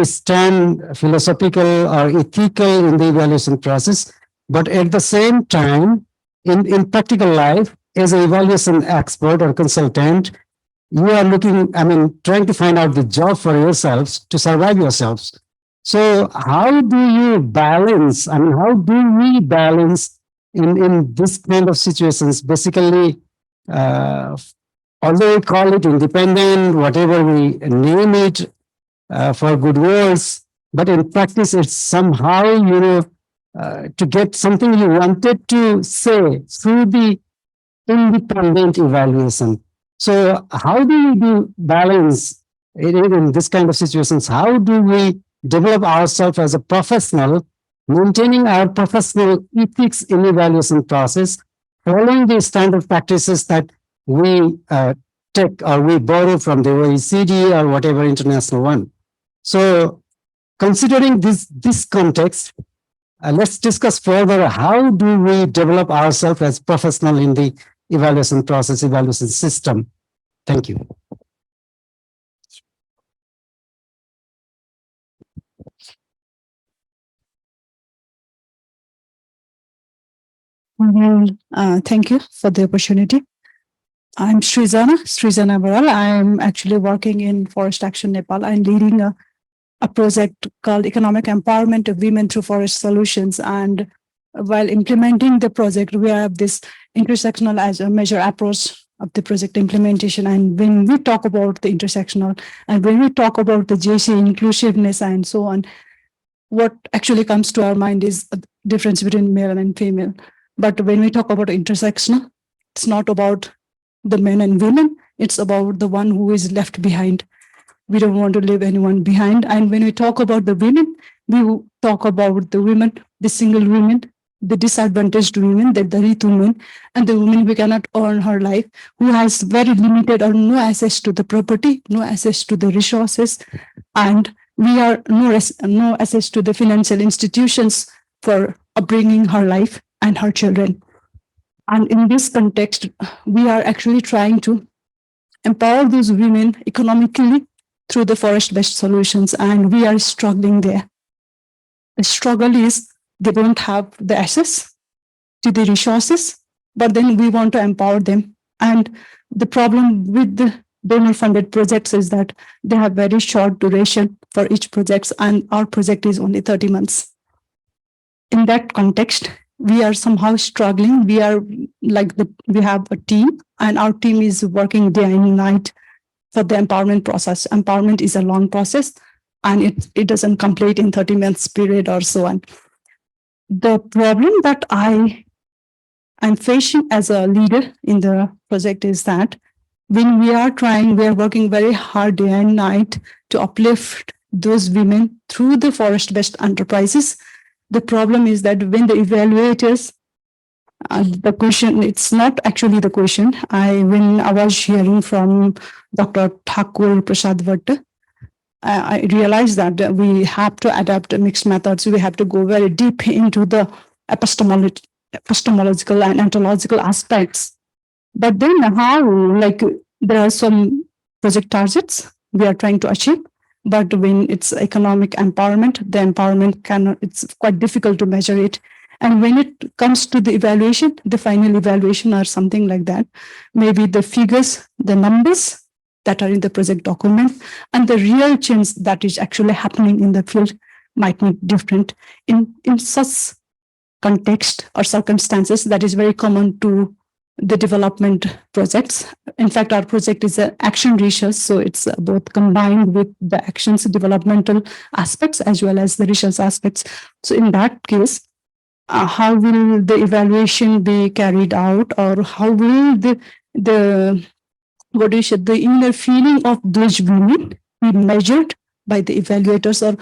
Speaker 4: stand philosophical or ethical in the evaluation process, but at the same time, in practical life, as an evaluation expert or consultant, you are trying to find out the job for yourselves to survive yourselves. So how do you balance? How do we balance in this kind of situations? Basically, although we call it independent, whatever we name it for good words, but in practice, it's somehow, to get something you wanted to say through the independent evaluation. So how do we do balance in this kind of situations? How do we develop ourselves as a professional, maintaining our professional ethics in evaluation process, following the standard practices that we take or we borrow from the OECD or whatever international one? So considering this context, let's discuss further how do we develop ourselves as professional in the evaluation process, evaluation system. Thank you.
Speaker 8: Well, thank you for the opportunity. I'm Srizana MERL. I'm actually working in Forest Action Nepal. I'm leading a project called Economic Empowerment of Women through Forest Solutions. And while implementing the project, we have this intersectional as a measure approach of the project implementation. And when we talk about the intersectional and when we talk about the JC inclusiveness and so on, what actually comes to our mind is a difference between male and female. But when we talk about intersectional, it's not about the men and women, it's about the one who is left behind. We don't want to leave anyone behind. And when we talk about the women, we talk about the women, the single women, the disadvantaged women, the Dalit women, and the women who cannot earn her life, who has very limited or no access to the property, no access to the resources, and we are no access to the financial institutions for upbringing her life and her children. And in this context, we are actually trying to empower those women economically through the forest-based solutions, and we are struggling there. The struggle is they don't have the access to the resources, but then we want to empower them. And The problem with the donor funded projects is that they have very short duration for each project, and our project is only 30 months. In that context, we are somehow struggling. We are we have a team, and our team is working day and night for the empowerment process. Empowerment is a long process, and it doesn't complete in 30 months period or so on. The problem that I am facing as a leader in the project is that when we are working very hard day and night to uplift those women through the forest-based enterprises. The problem is that when the evaluators, the question, it's not actually the question. When I was hearing from Dr. Thakur Prasad Bhatt, I realized that we have to adapt mixed methods. We have to go very deep into the epistemological and ontological aspects. But then there are some project targets we are trying to achieve. But when it's economic empowerment, the empowerment it's quite difficult to measure it. And when it comes to the evaluation, the final evaluation or something like that, maybe the figures, the numbers that are in the project document and the real change that is actually happening in the field might be different. In such context or circumstances, that is very common to the development projects. In fact, our project is an action research, so it's both combined with the actions, developmental aspects as well as the research aspects. So in that case, how will the evaluation be carried out, or how will the inner feeling of those women be measured by the evaluators, or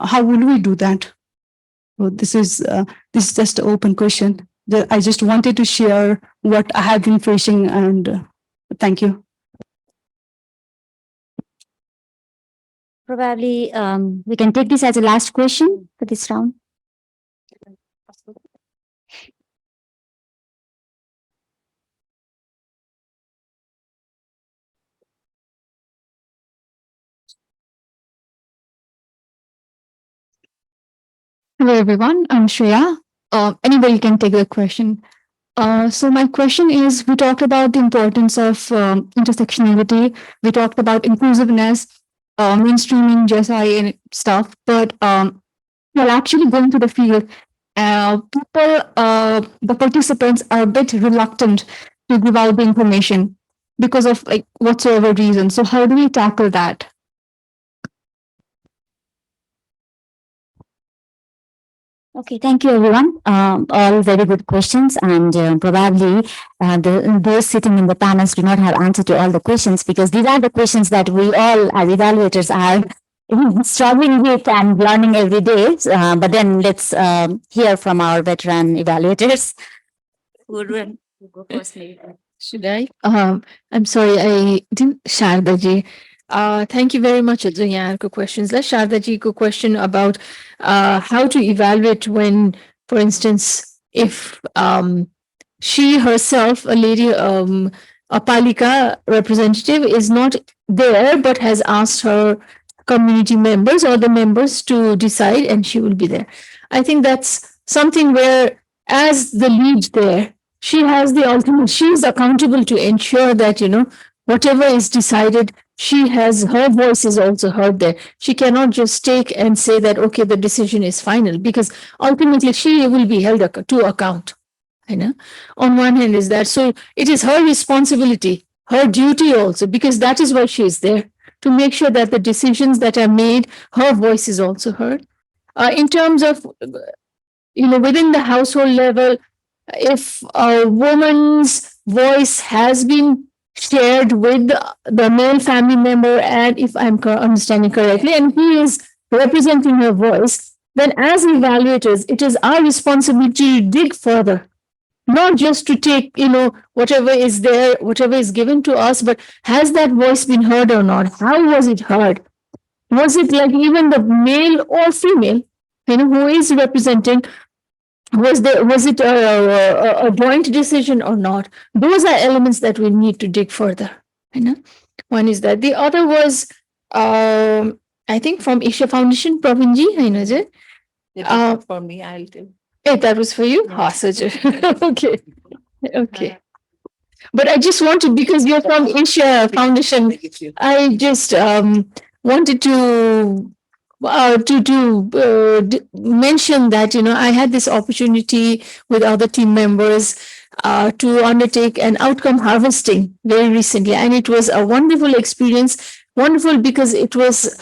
Speaker 8: how will we do that? So this is just an open question. I just wanted to share what I have been facing, and thank you.
Speaker 1: Probably we can take this as a last question for this round.
Speaker 5: Hello, everyone. I'm Shreya. Anybody can take the question. So my question is, we talked about the importance of intersectionality. We talked about inclusiveness, mainstreaming, JSI and stuff. But while actually going to the field, the participants are a bit reluctant to give out the information because of whatsoever reason. So how do we tackle that?
Speaker 1: Okay, thank you, everyone. All very good questions, and probably those sitting in the panels do not have answer to all the questions, because these are the questions that we all as evaluators are struggling with and learning every day. But then let's hear from our veteran evaluators. Who will go first, maybe?
Speaker 5: Should I? I'm sorry, I didn't. Shardaji. Thank you very much, Adriana, for questions. Let's Shardaji go question about how to evaluate when, for instance, if she herself, a lady, a Palika representative, is not there but has asked her community members or the members to decide, and she will be there. I think that's something where, as the lead there, she has the ultimate, she is accountable to ensure that, whatever is decided, her voice is also heard there. She cannot just take and say that, okay, the decision is final, because ultimately she will be held to account. On one hand is that, so it is her responsibility, her duty also, because that is why she is there, to make sure that the decisions that are made, her voice is also heard. In terms of, within the household level, if a woman's voice has been shared with the male family member, and if I'm understanding correctly, and he is representing her voice, then as evaluators, it is our responsibility to dig further, not just to take, whatever is there, whatever is given to us, but has that voice been heard or not? How was it heard? Was it like even the male or female, who is representing, was it a joint decision or not? Those are elements that we need to dig further. One is that. The other was, I think from Isha Foundation, Pravinji, is it?
Speaker 6: For me, I'll tell.
Speaker 5: That was for you? Okay. Okay. But I just wanted, because you're from Asia Foundation, I just wanted to mention that, you know, I had this opportunity with other team members to undertake an outcome harvesting very recently, and it was a wonderful experience. Wonderful because it was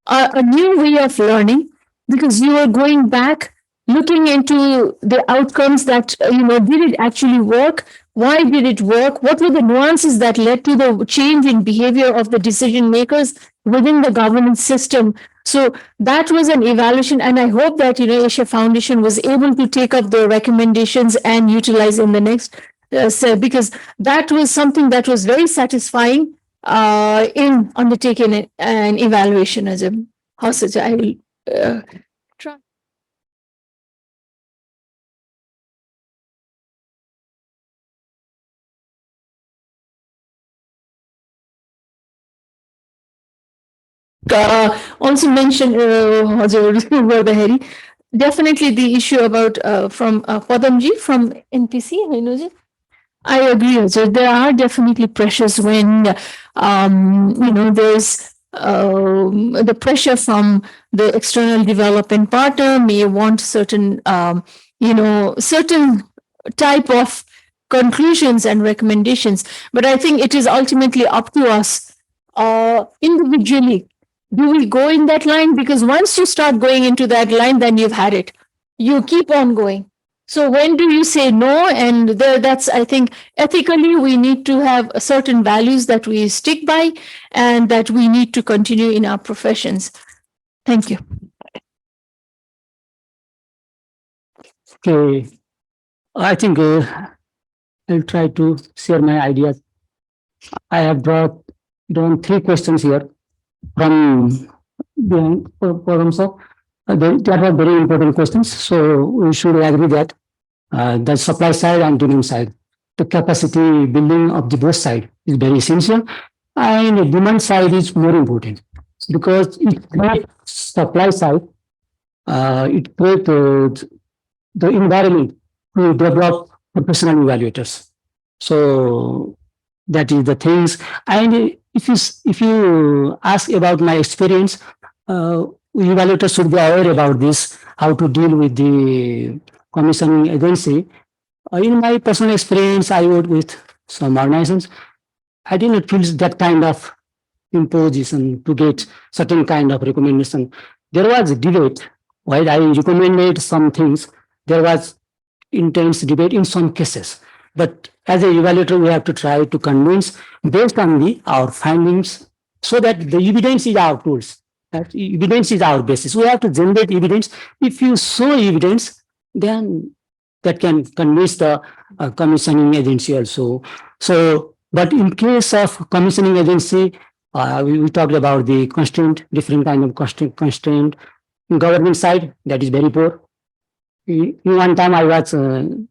Speaker 5: a new way of learning, because you are going back, looking into the outcomes that, you know, did it actually work? Why did it work? What were the nuances that led to the change in behavior of the decision makers within the governance system? So that was an evaluation, and I hope that, you know, Asia Foundation was able to take up the recommendations and utilize in the next, because that was something that was very satisfying in undertaking an evaluation as a hostage. I will try. Also mentioned Hazur definitely the issue about from Padamji from NPC. I agree, Hazur. There are definitely pressures when you know, there's the pressure from the external development partner may want certain you know, certain type of conclusions and recommendations, but I think it is ultimately up to us individually. Do we go in that line? Because once you start going into that line, then you've had it. You keep on going. So when do you say no? And that's, I think, ethically, we need to have certain values that we stick by and that we need to continue in our professions. Thank you.
Speaker 4: Okay, I think I'll try to share my ideas. I have brought down 3 questions here from the forums of that were very important questions. So we should agree that the supply side and demand side, the capacity building of the both side is very essential, and the demand side is more important because it creates supply side, it creates the environment to develop professional evaluators. So that is the things. And if you ask about my experience, evaluators should be aware about this, how to deal with the commissioning agency. In my personal experience, I worked with some organizations. I did not feel that kind of imposition to get certain kind of recommendation. There was a debate while I recommended some things. There was intense debate in some cases. But as an evaluator, we have to try to convince based on our findings, so that the evidence is our tools. That evidence is our basis. We have to generate evidence. If you show evidence, then that can convince the commissioning agency also. So, but in case of commissioning agency, we talked about the constraint, different kind of constraint. Government side, that is very poor. One time I was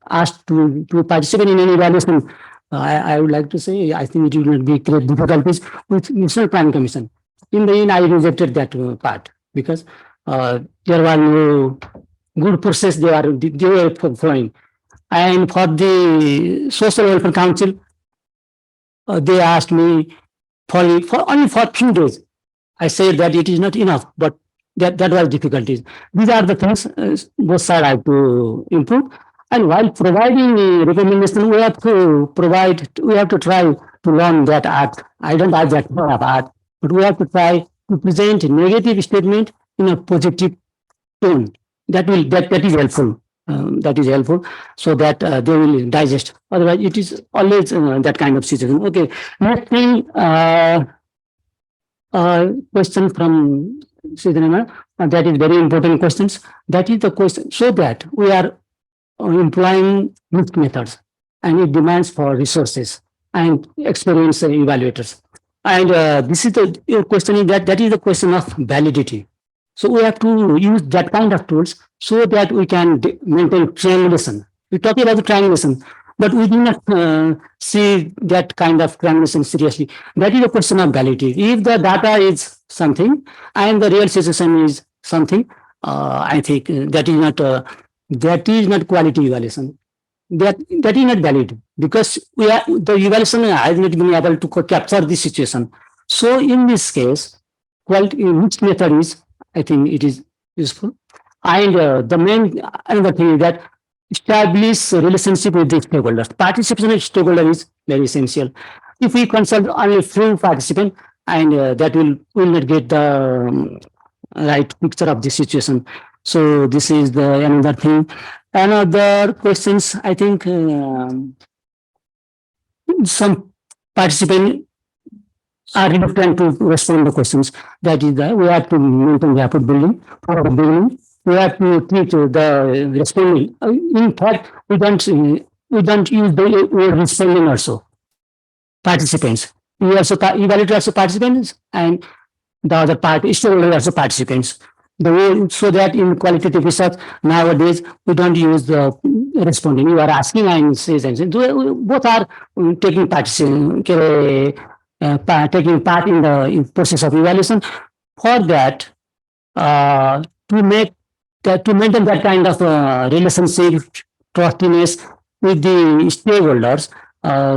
Speaker 4: asked to participate in an evaluation. I would like to say, I think it will be great difficulties with National Planning Commission. In the end, I rejected that part because there was no good process they were following. And for the Social Welfare Council, they asked me for only for few days. I said that it is not enough, but that was difficulties. These are the things both sides have to improve. And while providing recommendation, we have to try to learn that art. I don't have that art, but we have to try to present a negative statement in a positive tone. That is helpful. That is helpful, so that they will digest. Otherwise, it is always that kind of situation. Okay, next thing, question from Sidhanama, that is very important questions. That is the question, so that we are employing mixed methods, and it demands for resources and experienced evaluators. And this is the question is that is the question of validity. So we have to use that kind of tools so that we can maintain triangulation. We talk about the triangulation, but we do not see that kind of triangulation seriously. That is a question of validity. If the data is something and the real situation is something, I think that is not quality evaluation. That is not valid. because the evaluation has not been able to capture this situation. So in this case, which method is, I think it is useful. And the main another thing is that establish a relationship with the stakeholders. Participation of stakeholder is very essential. If we consult only few participants, and that will not get the right picture of the situation. So this is the another thing. Another questions, I think some participants are reluctant to respond to questions. That is the we have to maintain rapport building for the beginning. We have to treat the responding. In fact, we don't use the word responding also. Participants. We also evaluate also participants, and the other part stakeholders also participants. The way, so that in qualitative research nowadays we don't use the responding. You are asking and says and both are taking taking part in the process of evaluation. For that, to make to maintain that kind of relationship, trustiness with the stakeholders.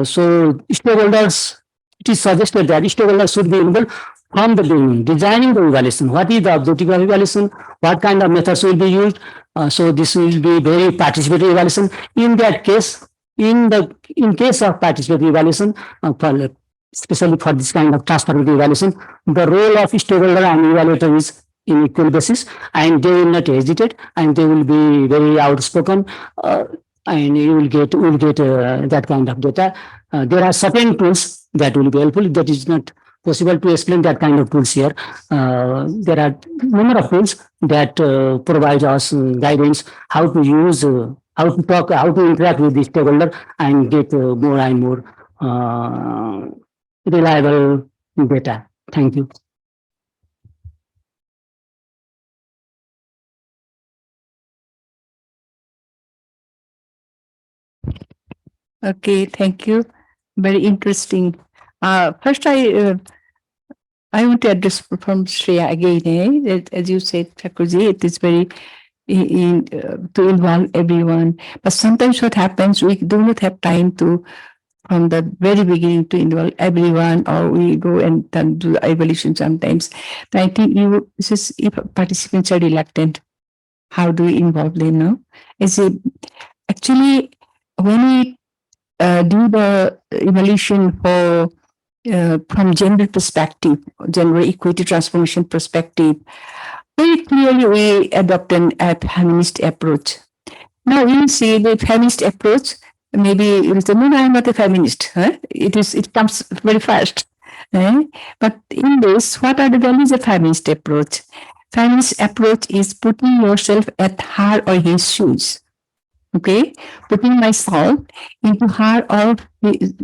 Speaker 4: So stakeholders, it is suggested that stakeholders should be involved from the beginning, designing the evaluation. What is the objective of evaluation? What kind of methods will be used? So this will be very participatory evaluation. In that case, in case of participatory evaluation, especially for this kind of transformative evaluation, the role of stakeholder and evaluator is in equal basis, and they will not hesitate, and they will be very outspoken, and you will get that kind of data. There are certain tools that will be helpful. That is not possible to explain that kind of tools here. There are number of tools that provide us guidance how to use, how to talk, how to interact with the stakeholder and get more and more reliable data. Thank you.
Speaker 6: Okay, thank you. Very interesting. First, I want to address from Shreya again. As you said, Thakurji, it is very to involve everyone. But sometimes what happens, we do not have time to, from the very beginning, to involve everyone, or we go and do the evaluation sometimes. I think if participants are reluctant, how do we involve them now? Actually, when we do the evaluation for from gender perspective, gender equity transformation perspective, very clearly we adopt a feminist approach. Now we see the feminist approach. Maybe you will say, no, I'm not a feminist. Huh? It comes very fast. But in this, what are the values of feminist approach? Feminist approach is putting yourself at her or his shoes. Okay, putting myself into her or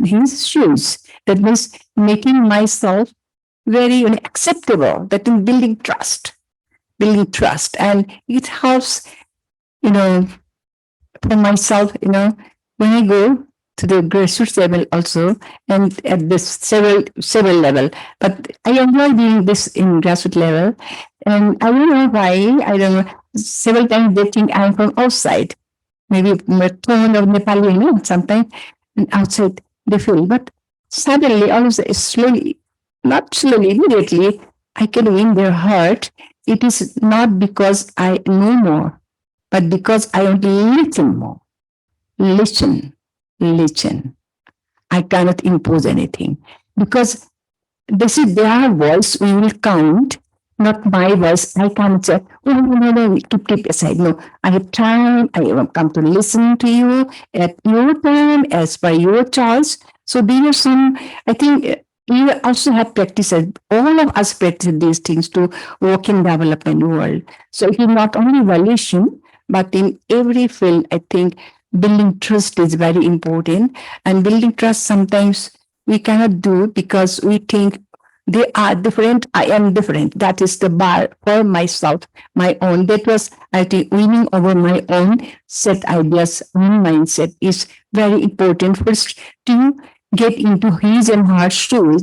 Speaker 6: his shoes. That means making myself very acceptable. That is building trust, and it helps, for myself, when I go to the grassroots level also, and at this several level. But I enjoy doing this in grassroots level, and I don't know why. I don't know. Several times they think I'm from outside. Maybe tone of Nepali, sometimes outside they feel. But suddenly, almost slowly, not slowly, immediately, I can win their heart. It is not because I know more, but because I want to listen more. Listen. I cannot impose anything. Because this is their voice, we will count. Not my voice. I can't say, no, keep aside. No, I have time. I have come to listen to you at your time, as per your choice. So there are some, I think you also have practiced, all of us practice these things to work in development world. So it is not only evaluation, but in every field, I think building trust is very important. And building trust sometimes we cannot do because we think they are different, I am different. That is the bar for myself, my own. That was, I think, winning over my own set ideas, own mindset is very important. First, to get into his and her shoes,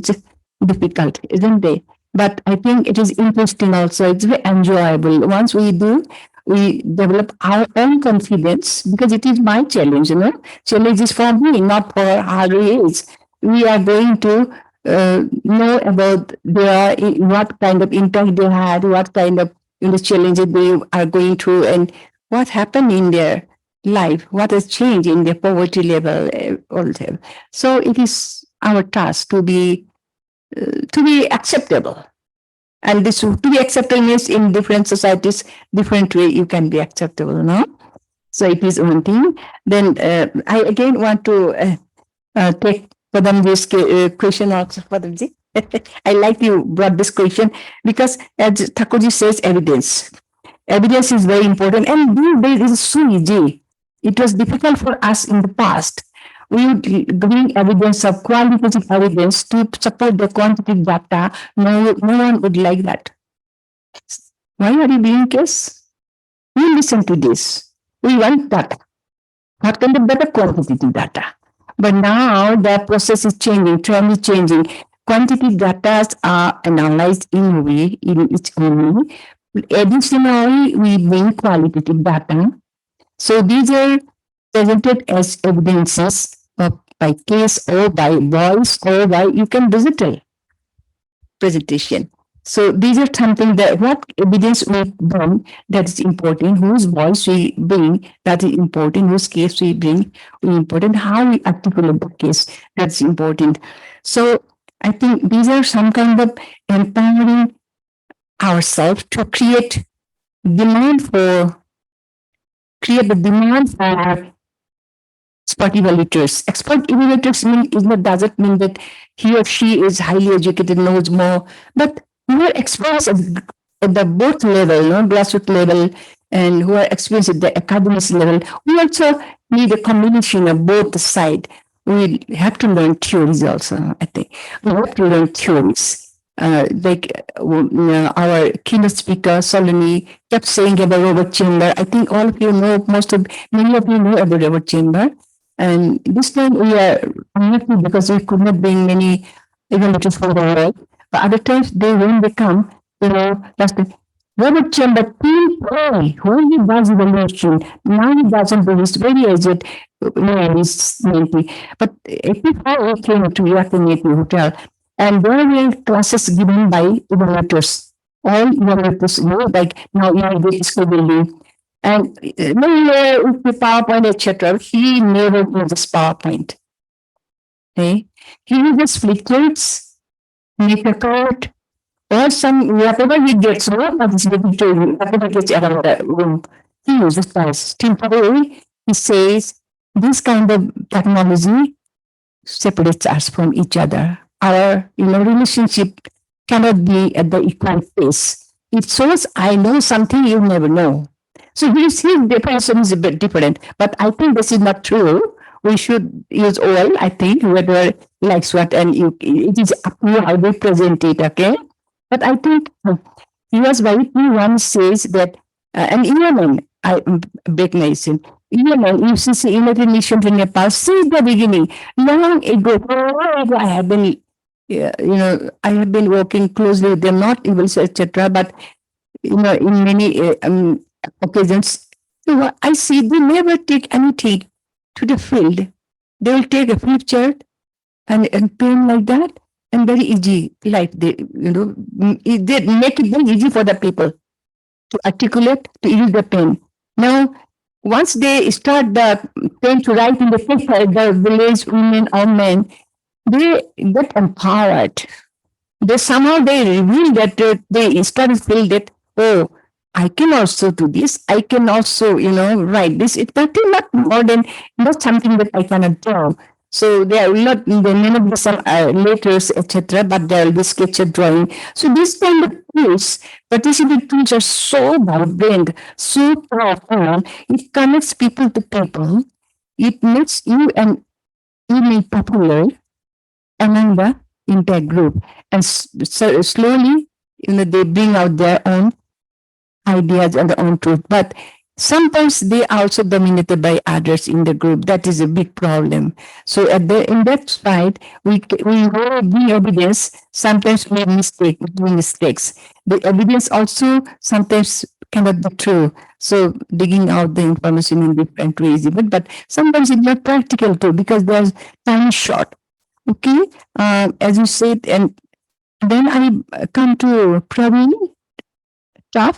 Speaker 6: difficult, isn't it? But I think it is interesting also. It's very enjoyable. Once we do, we develop our own confidence, because it is my challenge, challenge is for me, not for her age. We are going to know about their, what kind of impact they had, what kind of challenges they are going through, and what happened in their life, what has changed in their poverty level, all that. So it is our task to be acceptable. And this to be acceptable means in different societies, different way you can be acceptable, no? So it is one thing. Then I again want to take Padamji's question also, Padamji. I like you brought this question because as Thakurji says, evidence. Evidence is very important, and these days it is so easy. It was difficult for us in the past. We would bring evidence of qualitative evidence to support the quantitative data. No one would like that. Why are you being case? We listen to this. We want data. What kind of better quantitative data? But now the process is changing, trend is changing. Quantitative data are analyzed in its own way. Additionally, we bring qualitative data. So these are presented as evidences by case or by voice or by you can digital presentation. So these are something that what evidence we bring that is important, whose voice we bring that is important, whose case we bring important, how we articulate the case that's important. So I think these are some kind of empowering ourselves to create the demand for expert evaluators. Expert evaluators doesn't mean that he or she is highly educated, knows more, but who are experts at the both level, grassroots level, and who are experienced at the academic level. We also need a combination of both the side. We have to learn theories also, I think. We have to learn theories. Our keynote speaker, Solani, kept saying about Robert Chamber. I think all of you know, many of you know about Robert Chamber. And this time we are unlucky because we could not bring many evaluators from the world. But other times when they come, that's the Robert Chamber team play when he does evaluation. Now he doesn't do, he's very aged, he's 90. But 85 he came to Yakiniti Hotel. And there were classes given by evaluators. All evaluators, like now in school building. And with the PowerPoint, etc., he never uses PowerPoint. Okay? He uses flipcharts, make a card, or whatever he gets, whatever gets out of the room, he uses that. Temporarily, he says, this kind of technology separates us from each other. Our relationship cannot be at the equal pace. It shows I know something you never know. So his definition is a bit different, but I think this is not true. We should use all, I think, whoever likes what, and it is up to you how they present it, okay? But I think he was very clear. One says that, and Yemen, break nation, Yemen, UCC, United Nations in Nepal, since the beginning, long ago, I have been, I have been working closely with them, not evil, etc., but, in many occasions, I see they never take anything to the field. They will take a flip chart and pen like that, and very easy life. They make it very easy for the people to articulate, to use the pen. Now, once they start the pen to write in the paper, the village women or men, they get empowered. They reveal that they start to feel that, oh, I can also do this. I can also, write this. It's not more than, not something that I cannot do. So there will not, there may not be some letters, etc., but there will be sketch of drawing. So this kind of tools, participant tools are so vibrant, so powerful. It connects people to people. It makes you and me popular among the entire group. And so slowly, they bring out their own ideas and their own truth. But sometimes they are also dominated by others in the group. That is a big problem. So in that side, we bring evidence. Sometimes we make mistakes. The evidence also sometimes cannot be true. So digging out the information in different ways, but sometimes it's not practical too because there's time is short. Okay, as you said, and then I come to Praveen Staff,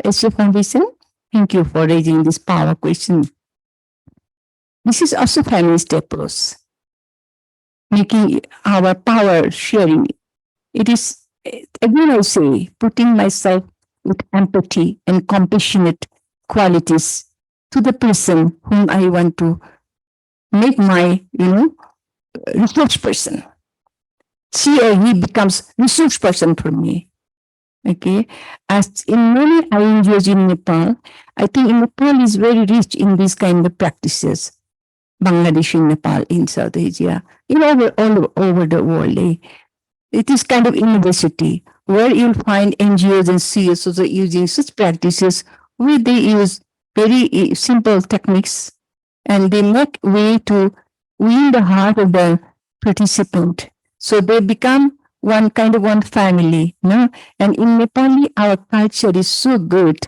Speaker 6: SU Foundation. Thank you for raising this power question. This is also feminist approach, making our power sharing. It is, again I say, putting myself with empathy and compassionate qualities to the person whom I want to make my, resource person. She or he becomes resource person for me. Okay. As in many INGOs in Nepal, I think Nepal is very rich in these kind of practices. Bangladesh, in Nepal, in South Asia, all over the world. It is kind of university where you'll find NGOs and CSOs using such practices where they use very simple techniques and they make way to win the heart of the participant. So they become one family, And in Nepali, our culture is so good,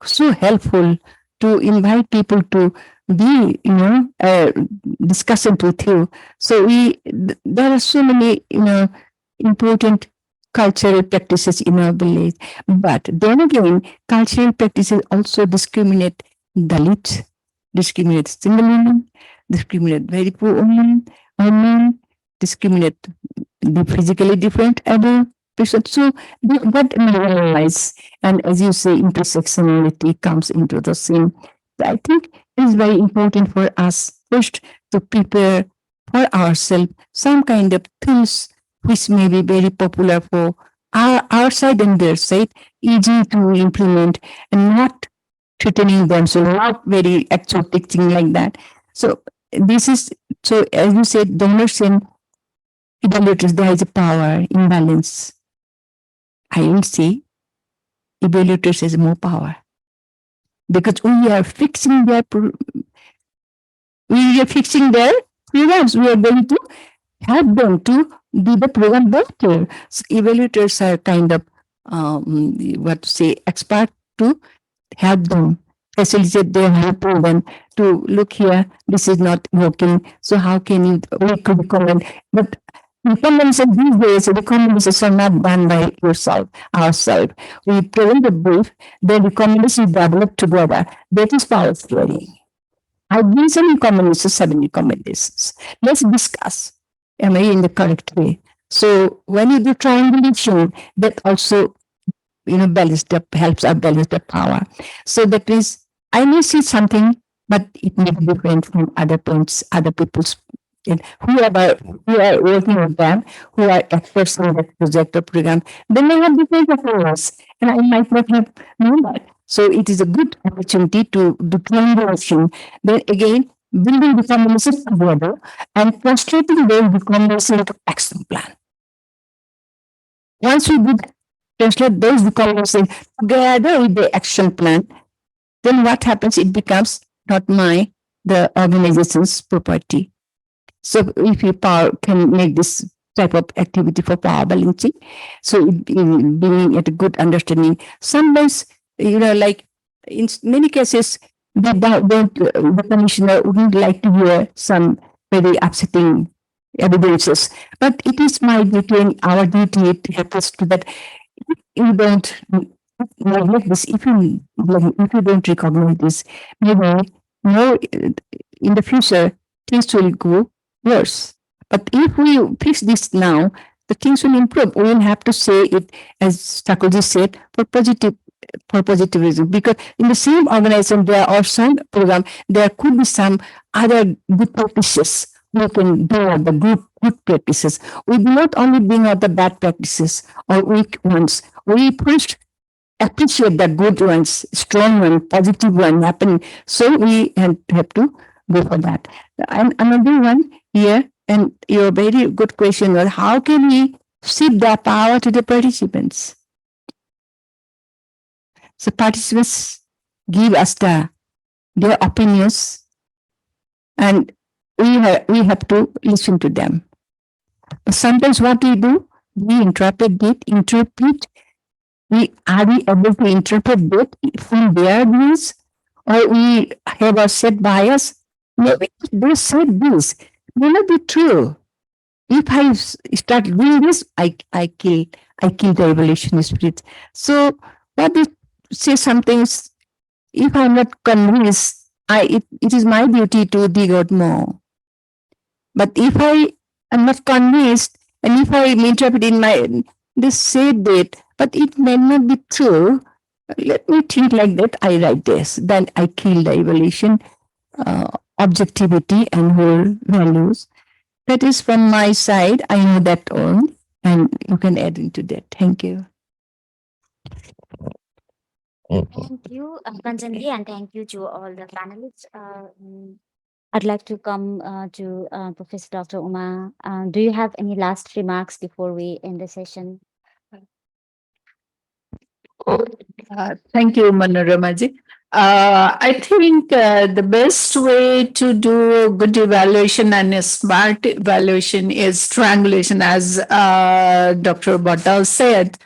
Speaker 6: so helpful to invite people to be, discussant with you. So there are so many, important cultural practices in our village. But then again, cultural practices also discriminate Dalit, discriminate single women, discriminate very poor women, discriminate the physically different other person. So that normalize, and as you say, intersectionality comes into the scene. I think it is very important for us first to prepare for ourselves some kind of tools which may be very popular for our side and their side, easy to implement and not threatening them. So not very actual teaching like that. So this is, so as you said, donors and evaluators, there is a power imbalance. I will say evaluators has more power because we are fixing their programs. We are going to help them to do the program better. So evaluators are kind of expert to help them, facilitate their helping them to look here, this is not working. So how can we could recommend? But recommendations these days, recommendations are not done by ourselves. We present the brief, the recommendations developed together. That is power sharing. I give some recommendations, 7 recommendations. Let's discuss. Am I in the correct way? So when you do triangulation, that also helps us balance the power. So that means I may see something, but it may be different from other points, other people's, and who are working with them, who are experts in that project or program, they may have different opinions, and I might not have known that. So it is a good opportunity to do triangulation. Then again, building recommendations together and translating those recommendations into action plan. Once we translate those recommendations together with the action plan, then what happens? It becomes not the organization's property. So if you can make this type of activity for power balancing, so being at a good understanding. Sometimes, like in many cases, the commissioner wouldn't like to hear some very upsetting evidences, but it is my duty and our duty to help us to that. You don't neglect this. If you don't recognize this, maybe in the future things will go worse. But if we fix this now, the things will improve. We will have to say it, as Thakurji said, for positive reason. Because in the same organization, there are some program, there could be some other good practices. We can bring out the good practices. We do not only bring out the bad practices or weak ones. We first appreciate the good ones, strong one, positive one happening. So we have to go for that. And another one here, and your very good question was, how can we shift the power to the participants? So participants give us their opinions, and we have to listen to them. But sometimes what we do, we interpret Are we able to interpret that from their views, or we have a set bias? Maybe they said this may not be true. If I start doing this, I kill the evolutionist spirit. So what if say some things? If I'm not convinced, it is my duty to dig out more. But if I am not convinced, and if I interpret in my this said that, but it may not be true. Let me think like that. I write this. Then I kill the evolution, objectivity, and whole values. That is from my side. I know that all, and you can add into that. Thank you.
Speaker 1: Thank you, Kanchanji, and thank you to all the panelists. I'd like to come to Professor Dr. Uma. Do you have any last remarks before we end the session?
Speaker 3: Thank you, Manoramaji. I think the best way to do good evaluation and a smart evaluation is triangulation, as Dr. Bhattal said.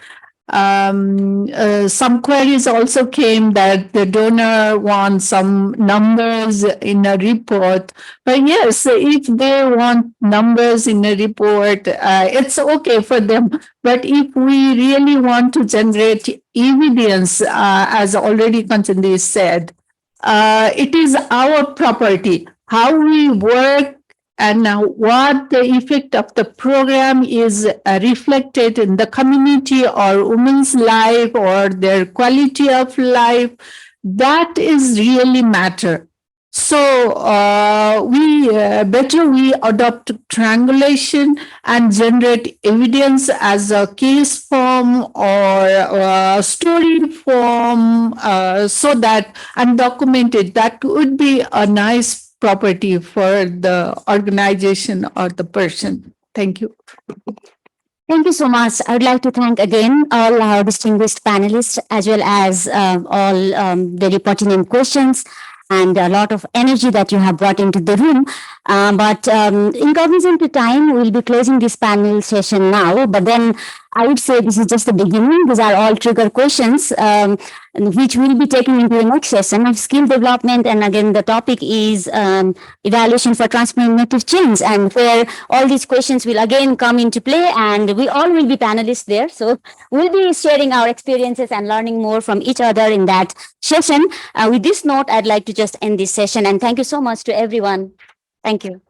Speaker 3: Some queries also came that the donor wants some numbers in a report. But yes, if they want numbers in a report, it's okay for them. But if we really want to generate evidence, as already Kanchanji said, it is our property. How we work and what the effect of the program is reflected in the community or women's life or their quality of life, that is really matter. So we better we adopt triangulation and generate evidence as a case form or story form, so that and document it. That would be a nice property for the organization or the person. Thank you.
Speaker 1: Thank you so much. I would like to thank again all our distinguished panelists, as well as all very pertinent questions and a lot of energy that you have brought into the room. But in cognizant to time, we'll be closing this panel session now. But then I would say this is just the beginning. These are all trigger questions, which we'll be taking into the next session of skill development. And again, the topic is evaluation for transformative change, and where all these questions will again come into play, and we all will be panelists there. So we'll be sharing our experiences and learning more from each other in that session. With this note, I'd like to just end this session, and thank you so much to everyone. Thank you.